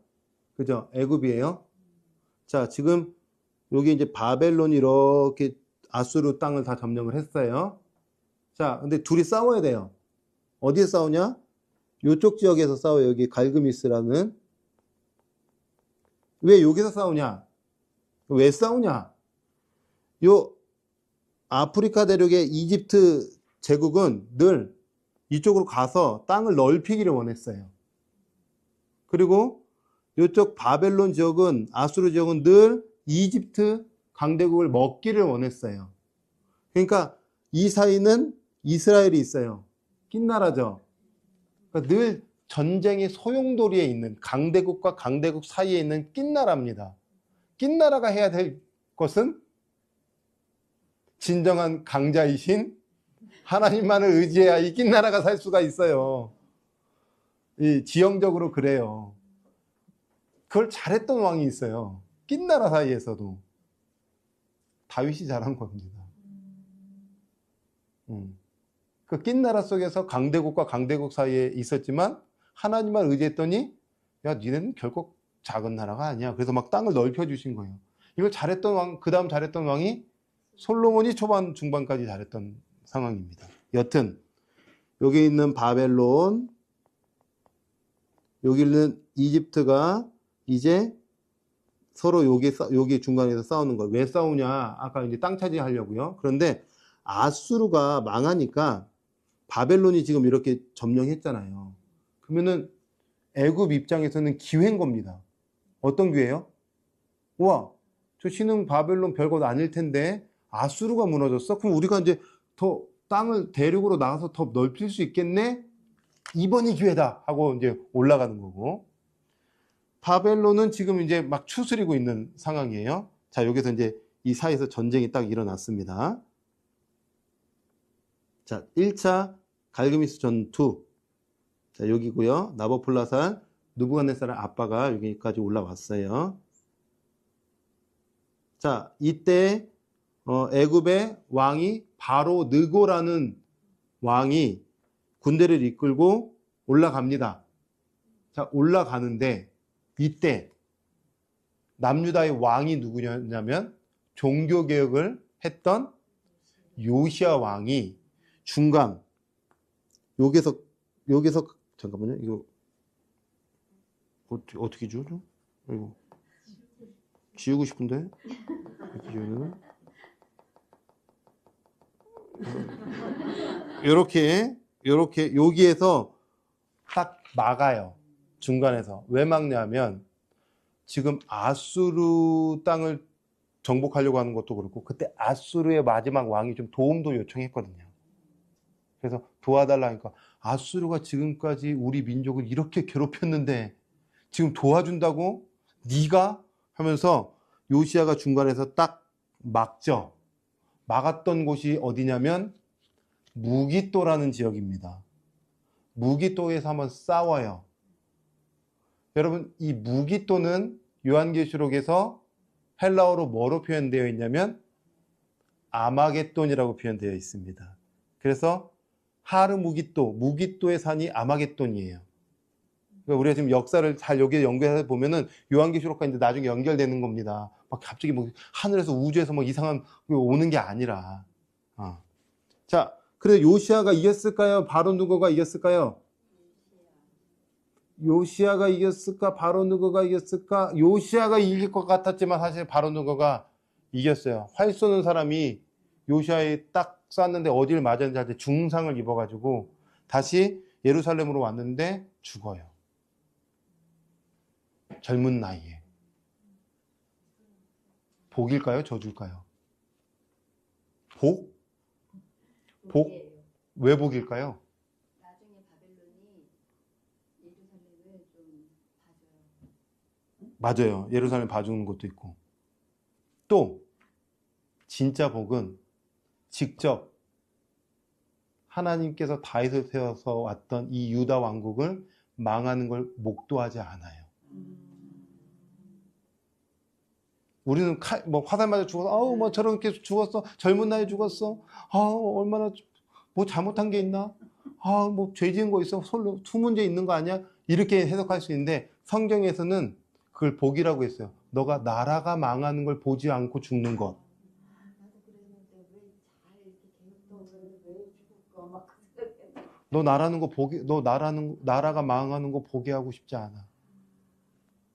그죠? 애굽이에요. 자, 지금 여기 이제 바벨론이 이렇게 아수르 땅을 다 점령을 했어요. 자, 근데 둘이 싸워야 돼요. 어디에 싸우냐? 이쪽 지역에서 싸워요. 여기 갈그미스라는. 왜 여기서 싸우냐? 왜 싸우냐? 요 아프리카 대륙의 이집트 제국은 늘 이쪽으로 가서 땅을 넓히기를 원했어요. 그리고 이쪽 바벨론 지역은 아수르 지역은 늘 이집트 강대국을 먹기를 원했어요. 그러니까 이 사이는 이스라엘이 있어요. 낀 나라죠. 그러니까 늘 전쟁의 소용돌이에 있는 강대국과 강대국 사이에 있는 낀 나라입니다. 낀 나라가 해야 될 것은 진정한 강자이신 하나님만을 의지해야 이 낀 나라가 살 수가 있어요. 이 지형적으로 그래요. 그걸 잘했던 왕이 있어요. 낀 나라 사이에서도. 다윗이 잘한 겁니다. 그 낀 나라 속에서 강대국과 강대국 사이에 있었지만 하나님만 의지했더니 야, 니네는 결코 작은 나라가 아니야. 그래서 막 땅을 넓혀주신 거예요. 이걸 잘했던 왕, 그 다음 잘했던 왕이 솔로몬이 초반 중반까지 잘했던 상황입니다. 여튼 여기 있는 바벨론, 여기 있는 이집트가 이제 서로 여기 중간에서 싸우는 거예요. 왜 싸우냐? 아까 이제 땅 차지하려고요. 그런데 아수르가 망하니까 바벨론이 지금 이렇게 점령했잖아요. 그러면은 애굽 입장에서는 기회인 겁니다. 어떤 기회예요? 우와, 저 신흥 바벨론 별것 아닐 텐데 아수르가 무너졌어? 그럼 우리가 이제 더 땅을 대륙으로 나가서 더 넓힐 수 있겠네? 이번이 기회다 하고 이제 올라가는 거고. 바벨론은 지금 이제 막 추스리고 있는 상황이에요. 자, 여기서 이제 이 사이에서 전쟁이 딱 일어났습니다. 자, 1차 갈그미스 전투. 자, 여기고요. 나보폴라살, 느부갓네살 아빠가 여기까지 올라왔어요. 자, 이때 애굽의 왕이 바로 느고라는 왕이 군대를 이끌고 올라갑니다. 자, 올라가는데 이때 남유다의 왕이 누구냐면 종교개혁을 했던 요시야 왕이 중간 여기서 잠깐만요. 이거 어떻게 지우죠? 이거 지우고 싶은데 이렇게 지우면 이렇게 여기에서 딱 막아요. 중간에서. 왜 막냐면 지금 아수르 땅을 정복하려고 하는 것도 그렇고 그때 아수르의 마지막 왕이 좀 도움도 요청했거든요. 그래서 도와달라니까 아수르가 지금까지 우리 민족을 이렇게 괴롭혔는데 지금 도와준다고? 네가? 하면서 요시야가 중간에서 딱 막죠. 막았던 곳이 어디냐면 무기또라는 지역입니다. 무기또에서 한번 싸워요. 여러분, 이 무기또는 요한계시록에서 헬라어로 뭐로 표현되어 있냐면 아마겟돈이라고 표현되어 있습니다. 그래서 하르 무기또, 무기또의 산이 아마겟돈이에요. 그러니까 우리가 지금 역사를 잘 여기에 연결해서 보면은 요한계시록과 이제 나중에 연결되는 겁니다. 막 갑자기 뭐 하늘에서 우주에서 막 이상한 오는 게 아니라. 자, 그래서 요시야가 이겼을까요? 바로 누구가 이겼을까요? 요시야가 이겼을까? 바로 누구가 이겼을까? 요시야가 이길 것 같았지만 사실 바로 누구가 이겼어요. 활 쏘는 사람이 요시야에 딱 쐈는데 어디를 맞았는지 할 때 중상을 입어가지고 다시 예루살렘으로 왔는데 죽어요. 젊은 나이에. 복일까요? 저주일까요? 복? 복? 왜 복일까요? 나중에 바벨론이 예루살렘을 좀 봐줘요. 맞아요. 예루살렘 봐주는 것도 있고. 또 진짜 복은 직접 하나님께서 다윗을 세워서 왔던 이 유다 왕국을 망하는 걸 목도하지 않아요. 우리는 뭐 화살 맞아 죽어서 아우 뭐 저렇게 죽었어, 젊은 나이에 죽었어, 아우 얼마나 뭐 잘못한 게 있나, 아 뭐 죄 지은 거 있어, 솔로 수문제 있는 거 아니야, 이렇게 해석할 수 있는데 성경에서는 그걸 복이라고 했어요. 너가 나라가 망하는 걸 보지 않고 죽는 것. 나도 그랬는데 왜 잘 이렇게 계획도 없는데 왜 죽을까 막 그랬는데. 너 나라가 망하는 거 보게 하고 싶지 않아.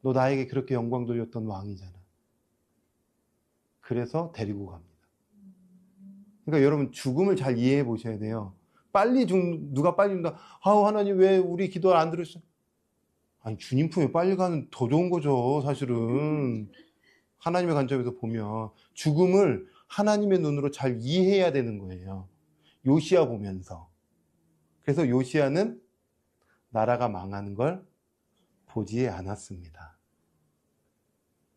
너 나에게 그렇게 영광 돌렸던 왕이잖아. 그래서 데리고 갑니다. 그러니까 여러분 죽음을 잘 이해해 보셔야 돼요. 누가 빨리 죽는다. 아우 하나님 왜 우리 기도를 안 들으셨어? 아니 주님 품에 빨리 가는 더 좋은 거죠. 사실은 하나님의 관점에서 보면 죽음을 하나님의 눈으로 잘 이해해야 되는 거예요. 요시야 보면서. 그래서 요시야는 나라가 망하는 걸 보지 않았습니다.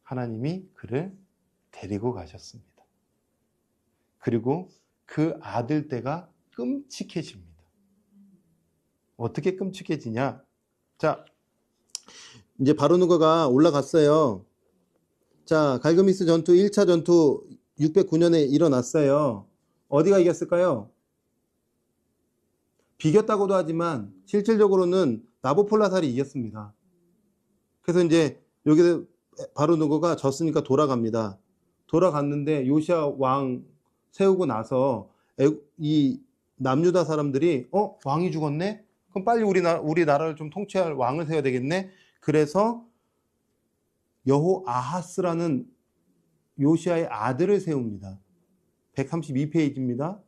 하나님이 그를 데리고 가셨습니다. 그리고 그 아들 때가 끔찍해집니다. 어떻게 끔찍해지냐? 자, 이제 바로누가가 올라갔어요. 자, 갈그미스 전투 1차 전투 609년에 일어났어요. 어디가 이겼을까요? 비겼다고도 하지만 실질적으로는 나보폴라살이 이겼습니다. 그래서 이제 여기서 바로누가가 졌으니까 돌아갑니다. 돌아갔는데 요시야 왕 세우고 나서 이 남유다 사람들이 왕이 죽었네? 그럼 빨리 우리 나라를 좀 통치할 왕을 세워야 되겠네? 그래서 여호아하스라는 요시야의 아들을 세웁니다. 132페이지입니다.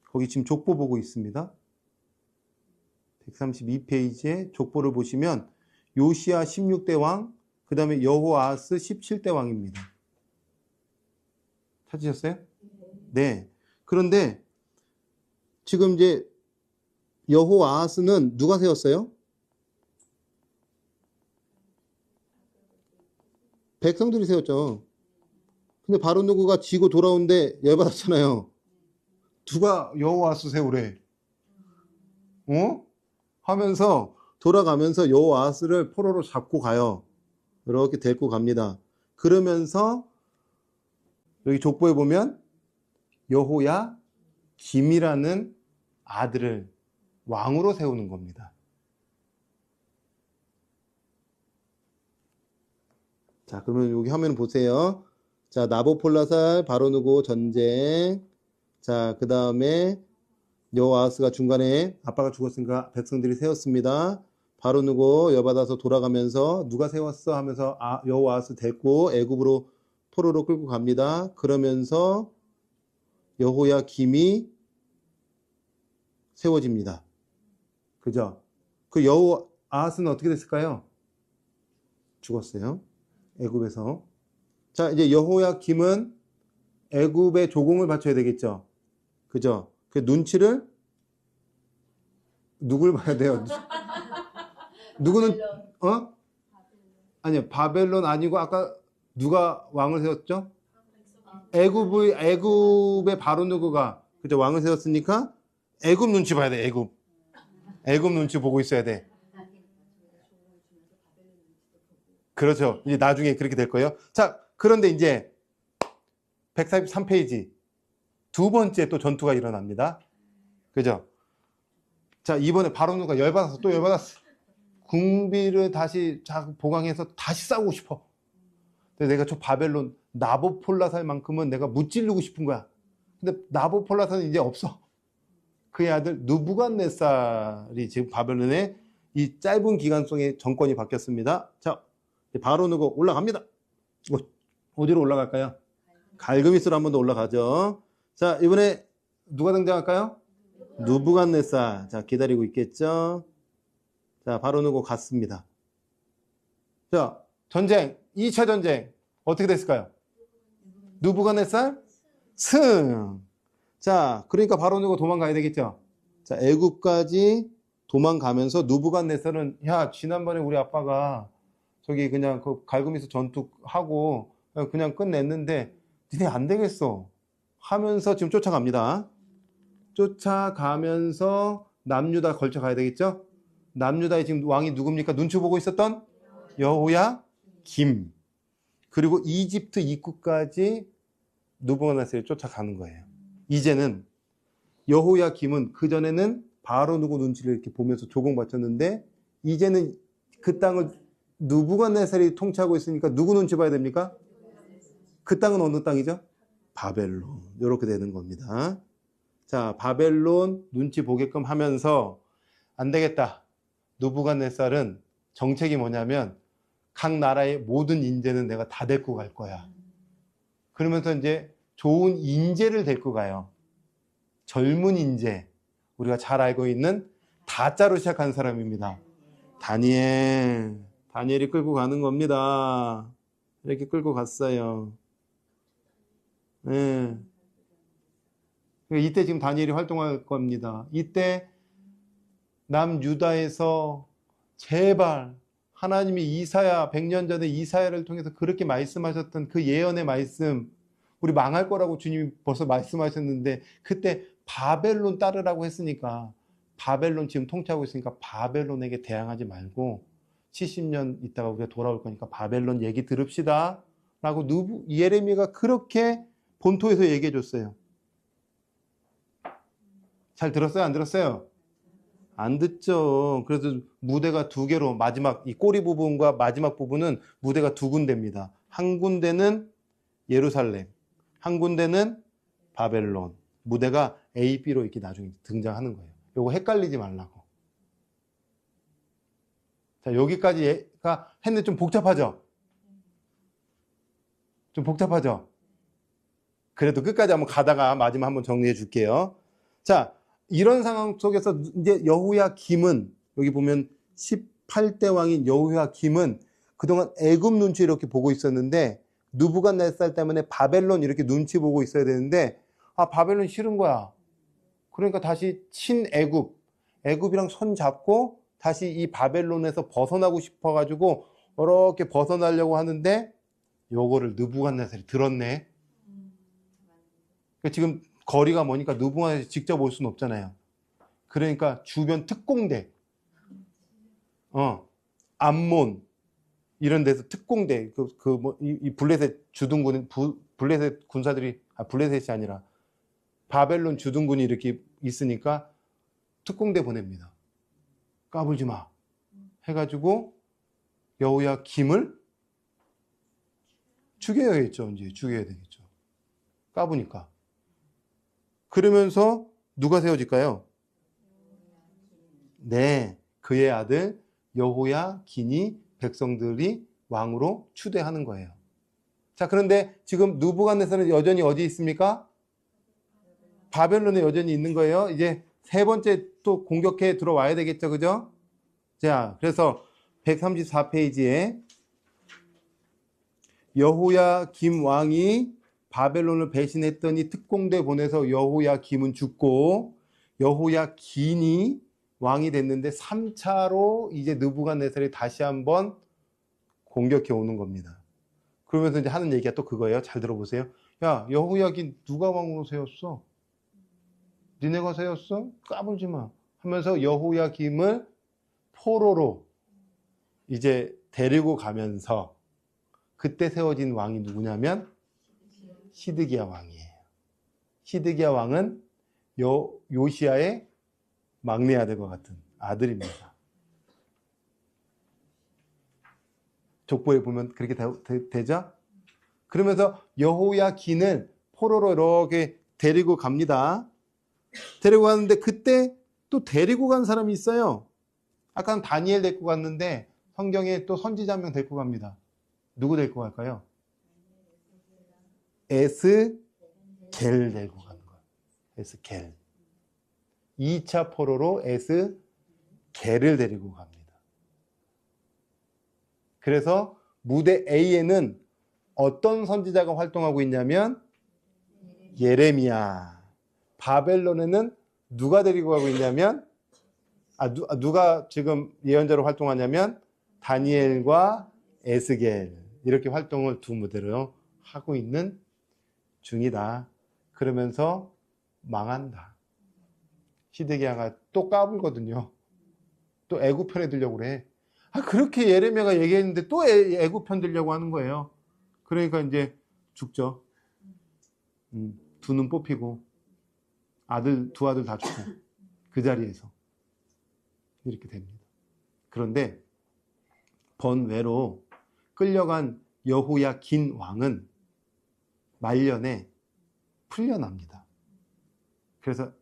거기 지금 족보 보고 있습니다. 132페이지에 족보를 보시면 요시야 16대 왕, 그 다음에 여호아하스 17대 왕입니다. 찾으셨어요? 네. 그런데 지금 이제 여호아하스는 누가 세웠어요? 백성들이 세웠죠. 근데 바로누가가 지고 돌아오는데 열받았잖아요. 누가 여호아하스 세우래? 하면서 돌아가면서 여호아하스를 포로로 잡고 가요. 이렇게 데리고 갑니다. 그러면서 여기 족보에 보면 여호야 김이라는 아들을 왕으로 세우는 겁니다. 자, 그러면 여기 화면 보세요. 자, 나보폴라살 바로누고 전쟁. 자, 그 다음에 여호아하스가 중간에 아빠가 죽었으니까 백성들이 세웠습니다. 바로누고 열받아서 돌아가면서 누가 세웠어 하면서 여호아하스 데리고 애굽으로 포로로 끌고 갑니다. 그러면서 여호야 김이 세워집니다. 그죠? 그 아하스는 어떻게 됐을까요? 죽었어요. 애굽에서. 자, 이제 여호야김은 애굽에 조공을 바쳐야 되겠죠. 그죠? 그 눈치를 누굴 봐야 돼요? 누구는 아니요. 바벨론 아니고 아까 누가 왕을 세웠죠? 애굽의 바로 누구가 그죠? 왕을 세웠으니까 애굽 눈치 봐야 돼. 애굽 눈치 보고 있어야 돼. 그렇죠. 이제 나중에 그렇게 될 거예요. 자, 그런데 이제 143페이지 두 번째 또 전투가 일어납니다. 그죠? 자, 이번에 바로누가 열받아서 또 열받았어. 궁비를 다시 보강해서 다시 싸우고 싶어. 근데 내가 저 바벨론 나보폴라살만큼은 내가 무찌르고 싶은 거야. 근데 나보폴라살은 이제 없어. 그의 아들 느부갓네살이 지금 바벨론의 이 짧은 기간 속에 정권이 바뀌었습니다. 자, 바로누가 올라갑니다. 어디로 올라갈까요? 갈그미스로 한 번 더 올라가죠. 자, 이번에 누가 등장할까요? 느부갓네살. 자, 기다리고 있겠죠. 자, 바로누가 갔습니다. 자, 전쟁, 2차 전쟁 어떻게 됐을까요? 느부갓네살 승. 자, 그러니까 바로누가 도망가야 되겠죠. 자, 애굽까지 도망가면서 느부갓네살은 야, 지난번에 우리 아빠가 저기 그냥 그 갈그미스 전투하고 그냥 끝냈는데 니네 안 되겠어 하면서 지금 쫓아갑니다. 쫓아가면서 남유다 걸쳐 가야 되겠죠. 남유다의 지금 왕이 누굽니까? 눈치 보고 있었던 여호야김. 그리고 이집트 입구까지 느부갓네살이 쫓아가는 거예요. 이제는 여호야김은 그전에는 바로누고 눈치를 이렇게 보면서 조공받쳤는데 이제는 그 땅을 느부갓네살이 통치하고 있으니까 누구 눈치 봐야 됩니까? 그 땅은 어느 땅이죠? 바벨론. 이렇게 되는 겁니다. 자, 바벨론 눈치 보게끔 하면서 안 되겠다. 느부갓네살은 정책이 뭐냐면 각 나라의 모든 인재는 내가 다 데리고 갈 거야. 그러면서 이제 좋은 인재를 데리고 가요. 젊은 인재. 우리가 잘 알고 있는 다자로 시작한 사람입니다. 다니엘이 끌고 가는 겁니다. 이렇게 끌고 갔어요. 네. 이때 지금 다니엘이 활동할 겁니다. 이때 남유다에서 제발 하나님이 이사야 100년 전에 이사야를 통해서 그렇게 말씀하셨던 그 예언의 말씀 우리 망할 거라고 주님이 벌써 말씀하셨는데 그때 바벨론 따르라고 했으니까 바벨론 지금 통치하고 있으니까 바벨론에게 대항하지 말고 70년 있다가 우리가 돌아올 거니까 바벨론 얘기 들읍시다 라고 예레미야가 그렇게 본토에서 얘기해 줬어요. 잘 들었어요? 안 들었어요? 안 듣죠. 그래서 무대가 두 개로 마지막 이 꼬리 부분과 마지막 부분은 무대가 두 군데입니다. 한 군데는 예루살렘, 한 군데는 바벨론. 무대가 A, B로 이렇게 나중에 등장하는 거예요. 요거 헷갈리지 말라고. 자, 여기까지가 했는데 좀 복잡하죠? 좀 복잡하죠? 그래도 끝까지 한번 가다가 마지막 한번 정리해 줄게요. 자, 이런 상황 속에서 이제 여호야김은 여기 보면 18대 왕인 여호야김은 그동안 애굽 눈치 이렇게 보고 있었는데 느부갓네살 때문에 바벨론 이렇게 눈치 보고 있어야 되는데 바벨론 싫은 거야. 그러니까 다시 애굽이랑 손 잡고 다시 이 바벨론에서 벗어나고 싶어가지고 이렇게 벗어나려고 하는데 요거를 느부갓네살이 들었네. 그러니까 지금 거리가 뭐니까 느부갓네살이 직접 올 수는 없잖아요. 그러니까 주변 특공대, 암몬 이런 데서 특공대, 이 블레셋 주둔군, 블레셋 군사들이 블레셋이 아니라 바벨론 주둔군이 이렇게 있으니까 특공대 보냅니다. 까불지 마 해가지고 여호야김을 죽여야겠죠. 이제 죽여야 되겠죠. 까부니까. 그러면서 누가 세워질까요? 네, 그의 아들 여호야긴이 백성들이 왕으로 추대하는 거예요. 자, 그런데 지금 느부갓네살은 여전히 어디 있습니까? 바벨론에 여전히 있는 거예요. 이제 세 번째 또 공격해 들어와야 되겠죠, 그죠? 자, 그래서 134페이지에 여호야김 왕이 바벨론을 배신했더니 특공대 보내서 여호야김은 죽고 여호야긴이 왕이 됐는데 3차로 이제 느부갓네살이 다시 한번 공격해 오는 겁니다. 그러면서 이제 하는 얘기가 또 그거예요. 잘 들어보세요. 야, 여호야긴 누가 왕으로 세웠어? 니네가 세웠어? 까불지 마. 하면서 여호야김을 포로로 이제 데리고 가면서 그때 세워진 왕이 누구냐면 시드기야 왕이에요. 시드기야 왕은 요시야의 막내 아들과 같은 아들입니다. 족보에 보면 그렇게 되죠? 그러면서 여호야긴을 포로로 이렇게 데리고 갑니다. 데리고 가는데 그때 또 데리고 간 사람이 있어요. 아까는 다니엘 데리고 갔는데 성경에 또 선지자 한 명 데리고 갑니다. 누구 데리고 갈까요? 에스겔 데리고 가는 거예요. 에스겔. 2차 포로로 에스겔을 데리고 갑니다. 그래서 무대 A에는 어떤 선지자가 활동하고 있냐면 예레미야. 바벨론에는 누가 데리고 가고 있냐면 누가 지금 예언자로 활동하냐면 다니엘과 에스겔 이렇게 활동을 두 무대로 하고 있는 중이다. 그러면서 망한다. 시드기야가 또 까불거든요. 또 애굽 편에 들려고 그래. 그렇게 예레미야가 얘기했는데 또 애굽 편 들려고 하는 거예요. 그러니까 이제 죽죠. 두 눈 뽑히고 두 아들 다 죽고 그 자리에서 이렇게 됩니다. 그런데 번외로 끌려간 여호야긴 왕은 말년에 풀려납니다. 그래서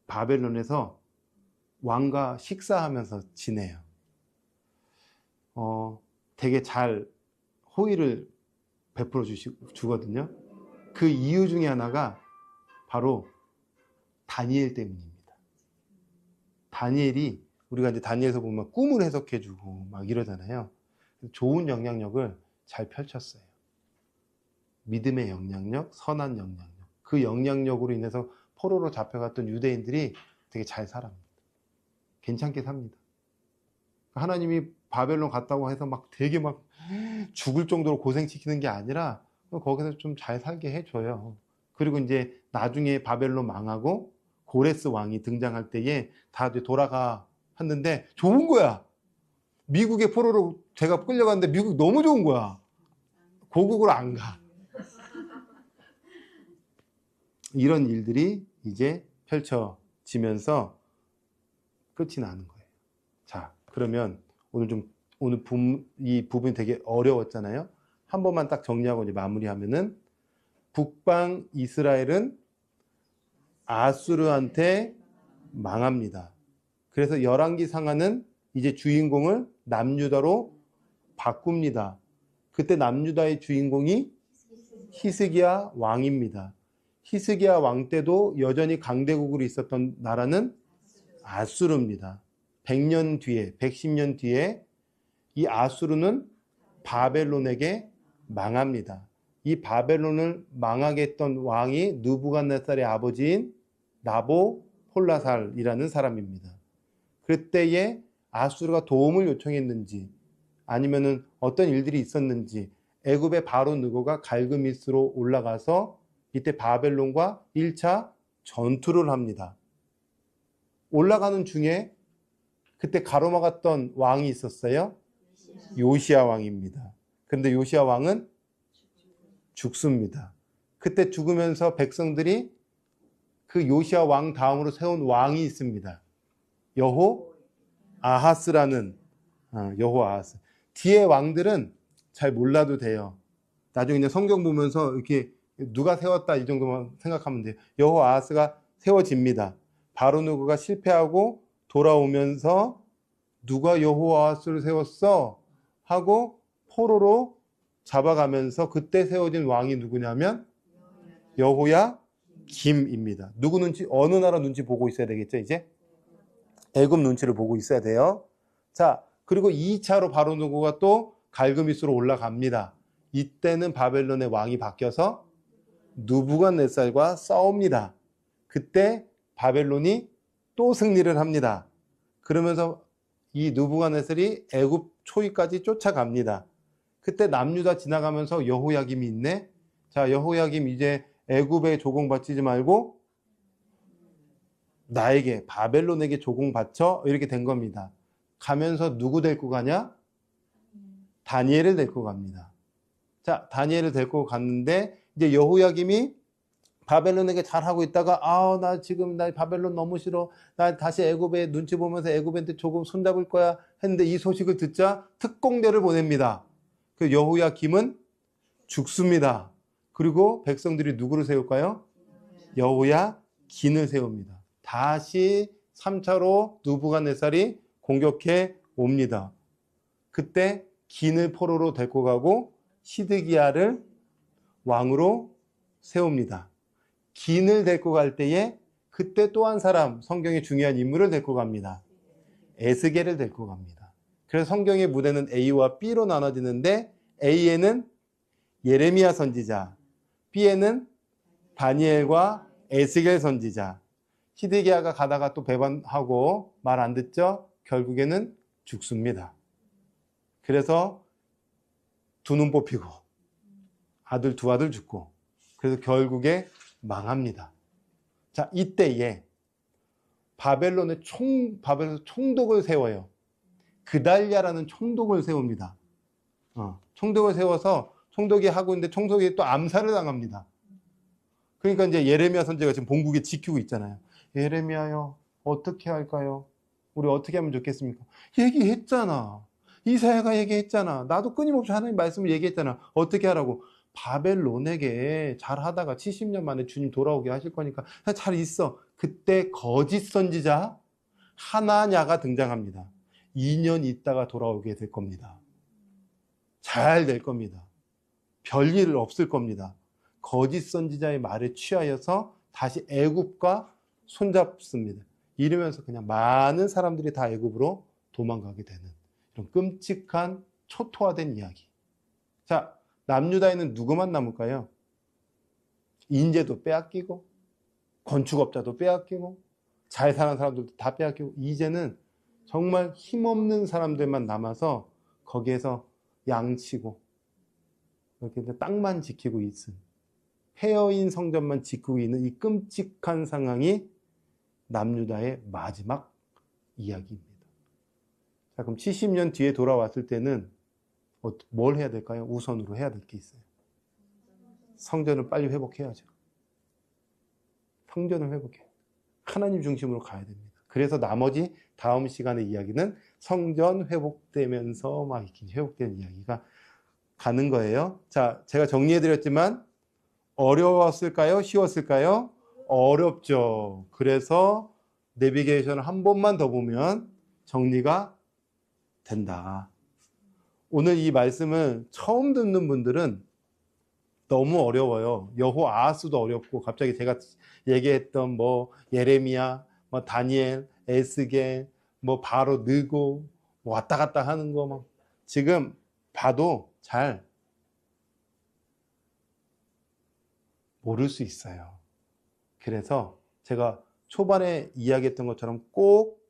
바벨론에서 왕과 식사하면서 지내요. 되게 잘 호의를 베풀어 주거든요. 그 이유 중에 하나가 바로 다니엘 때문입니다. 다니엘이 우리가 이제 다니엘에서 보면 꿈을 해석해주고 막 이러잖아요. 좋은 영향력을 잘 펼쳤어요. 믿음의 영향력, 선한 영향력. 그 영향력으로 인해서 포로로 잡혀갔던 유대인들이 되게 잘 살아갑니다. 괜찮게 삽니다. 하나님이 바벨론 갔다고 해서 막 되게 막 죽을 정도로 고생시키는 게 아니라 거기서 좀 잘 살게 해줘요. 그리고 이제 나중에 바벨론 망하고 고레스 왕이 등장할 때에 다 돌아가 했는데 좋은 거야. 미국의 포로로 제가 끌려갔는데 미국 너무 좋은 거야. 고국으로 안 가. 이런 일들이 이제 펼쳐지면서 끝이 나는 거예요. 자, 그러면 이 부분이 되게 어려웠잖아요. 한 번만 딱 정리하고 이제 마무리하면은 북방 이스라엘은 아수르한테 망합니다. 그래서 열왕기 상하는 이제 주인공을 남유다로 바꿉니다. 그때 남유다의 주인공이 히스기야 왕입니다. 히스기야 왕 때도 여전히 강대국으로 있었던 나라는 아수르입니다. 100년 뒤에, 110년 뒤에 이 아수르는 바벨론에게 망합니다. 이 바벨론을 망하게 했던 왕이 느부갓네살의 아버지인 나보폴라살이라는 사람입니다. 그때에 아수르가 도움을 요청했는지 아니면은 어떤 일들이 있었는지 애굽의 바로 느고가 갈그미스로 올라가서 이때 바벨론과 1차 전투를 합니다. 올라가는 중에 그때 가로막았던 왕이 있었어요. 요시야 왕입니다. 그런데 요시야 왕은 죽습니다. 그때 죽으면서 백성들이 그 요시야 왕 다음으로 세운 왕이 있습니다. 여호아하스라는 여호아하스. 뒤에 왕들은 잘 몰라도 돼요. 나중에 이제 성경 보면서 이렇게 누가 세웠다 이 정도만 생각하면 돼요. 여호아하스가 세워집니다. 바로누고가 실패하고 돌아오면서 누가 여호아하스를 세웠어? 하고 포로로 잡아가면서 그때 세워진 왕이 누구냐면 여호야김입니다. 누구 눈치? 어느 나라 눈치 보고 있어야 되겠죠, 이제? 애굽 눈치를 보고 있어야 돼요. 자, 그리고 2차로 바로 누구가 또 갈그미스로 올라갑니다. 이때는 바벨론의 왕이 바뀌어서 느부갓네살과 싸웁니다. 그때 바벨론이 또 승리를 합니다. 그러면서 이 느부갓네살이 애굽 초기까지 쫓아갑니다. 그때 남유다 지나가면서 여호야김이 있네. 자, 여호야김 이제 애굽에 조공 바치지 말고 나에게 바벨론에게 조공 바쳐 이렇게 된 겁니다. 가면서 누구 데리고 가냐? 다니엘을 데리고 갑니다. 자, 다니엘을 데리고 갔는데 이제 여호야김이 바벨론에게 잘하고 있다가 나 지금 나 바벨론 너무 싫어. 나 다시 애굽에 눈치 보면서 애굽한테 조금 손잡을 거야 했는데 이 소식을 듣자 특공대를 보냅니다. 그 여호야김은 죽습니다. 그리고 백성들이 누구를 세울까요? 여호야긴을 세웁니다. 다시 3차로 느부갓네살이 공격해 옵니다. 그때 긴을 포로로 데리고 가고 시드기야를 왕으로 세웁니다. 긴을 데리고 갈 때에 그때 또 한 사람, 성경의 중요한 인물을 데리고 갑니다. 에스겔을 데리고 갑니다. 그래서 성경의 무대는 A와 B로 나눠지는데 A에는 예레미야 선지자, B에는 다니엘과 에스겔 선지자. 시드기야가 가다가 또 배반하고 말 안 듣죠? 결국에는 죽습니다. 그래서 두 눈 뽑히고 두 아들 죽고 그래서 결국에 망합니다. 자, 이때에 바벨론의 총독을 세워요. 그달랴라는 총독을 세웁니다. 총독을 세워서 총독이 하고 있는데 총독이 또 암살을 당합니다. 그러니까 이제 예레미야 선지자가 지금 본국에 지키고 있잖아요. 예레미야요, 어떻게 할까요? 우리 어떻게 하면 좋겠습니까? 얘기했잖아. 이사야가 얘기했잖아. 나도 끊임없이 하나님 말씀을 얘기했잖아. 어떻게 하라고? 바벨론에게 잘 하다가 70년 만에 주님 돌아오게 하실 거니까 잘 있어. 그때 거짓 선지자 하나냐가 등장합니다. 2년 있다가 돌아오게 될 겁니다. 잘 될 겁니다. 별일 없을 겁니다. 거짓 선지자의 말에 취하여서 다시 애굽과 손잡습니다. 이러면서 그냥 많은 사람들이 다 애굽으로 도망가게 되는 이런 끔찍한 초토화된 이야기. 자, 남유다에는 누구만 남을까요? 인재도 빼앗기고 건축업자도 빼앗기고 잘 사는 사람들도 다 빼앗기고 이제는 정말 힘없는 사람들만 남아서 거기에서 양치고 이렇게 땅만 지키고 있은 폐허인 성전만 지키고 있는 이 끔찍한 상황이 남유다의 마지막 이야기입니다. 자, 그럼 70년 뒤에 돌아왔을 때는 뭘 해야 될까요? 우선으로 해야 될 게 있어요. 성전을 빨리 회복해야죠. 성전을 회복해요. 하나님 중심으로 가야 됩니다. 그래서 나머지 다음 시간의 이야기는 성전 회복되면서 막 이렇게 회복되는 이야기가 가는 거예요. 자, 제가 정리해드렸지만 어려웠을까요? 쉬웠을까요? 어렵죠. 그래서 내비게이션을 한 번만 더 보면 정리가 된다. 오늘 이 말씀을 처음 듣는 분들은 너무 어려워요. 여호아하스도 어렵고 갑자기 제가 얘기했던 뭐 예레미야, 뭐 다니엘, 에스겔, 뭐 바로 느고 뭐 왔다 갔다 하는 거 막 지금 봐도 잘 모를 수 있어요. 그래서 제가 초반에 이야기했던 것처럼 꼭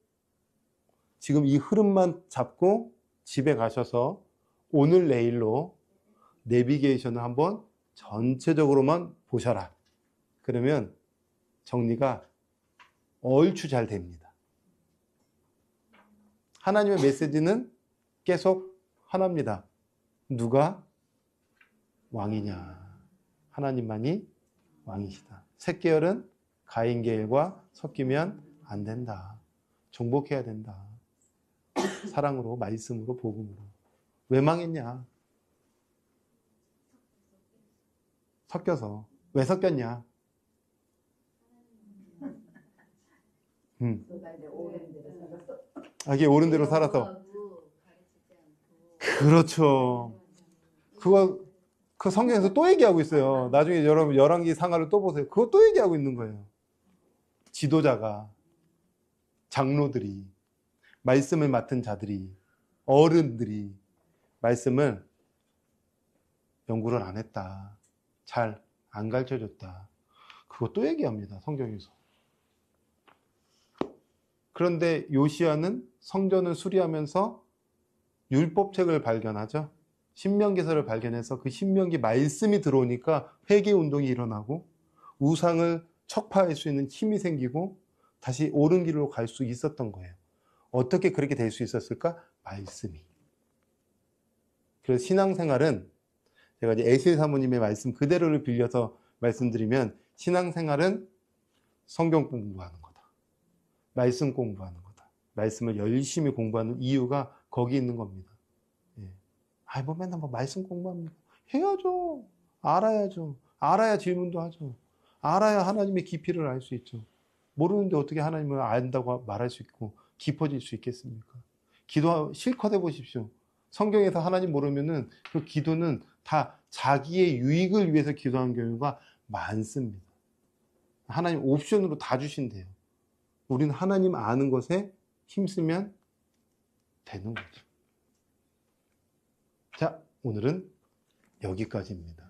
지금 이 흐름만 잡고 집에 가셔서 오늘 내일로 내비게이션을 한번 전체적으로만 보셔라. 그러면 정리가 얼추 잘 됩니다. 하나님의 메시지는 계속 하나입니다. 누가 왕이냐? 하나님만이 왕이시다. 셋계열은 가인계열과 섞이면 안 된다. 정복해야 된다. 사랑으로, 말씀으로, 복음으로. 왜 망했냐? 섞여서. 왜 섞였냐? 이게 옳은 대로 살아서. 그렇죠. 그 성경에서 또 얘기하고 있어요. 나중에 여러분 열왕기 상하를 또 보세요. 그거 또 얘기하고 있는 거예요. 지도자가, 장로들이, 말씀을 맡은 자들이 어른들이 말씀을 연구를 안 했다. 잘 안 가르쳐줬다. 그것도 얘기합니다. 성경에서. 그런데 요시야는 성전을 수리하면서 율법책을 발견하죠. 신명기서를 발견해서 그 신명기 말씀이 들어오니까 회개운동이 일어나고 우상을 척파할 수 있는 힘이 생기고 다시 옳은 길로 갈 수 있었던 거예요. 어떻게 그렇게 될 수 있었을까? 말씀이. 그래서 신앙생활은 제가 이제 애실 사모님의 말씀 그대로를 빌려서 말씀드리면 신앙생활은 성경 공부하는 거다. 말씀 공부하는 거다. 말씀을 열심히 공부하는 이유가 거기 있는 겁니다. 예. 뭐 맨날 뭐 말씀 공부합니다. 해야죠. 알아야죠. 알아야 질문도 하죠. 알아야 하나님의 깊이를 알 수 있죠. 모르는데 어떻게 하나님을 안다고 말할 수 있고 깊어질 수 있겠습니까? 기도 실컷 해보십시오. 성경에서 하나님 모르면은 그 기도는 다 자기의 유익을 위해서 기도하는 경우가 많습니다. 하나님 옵션으로 다 주신대요. 우리는 하나님 아는 것에 힘쓰면 되는 거죠. 자, 오늘은 여기까지입니다.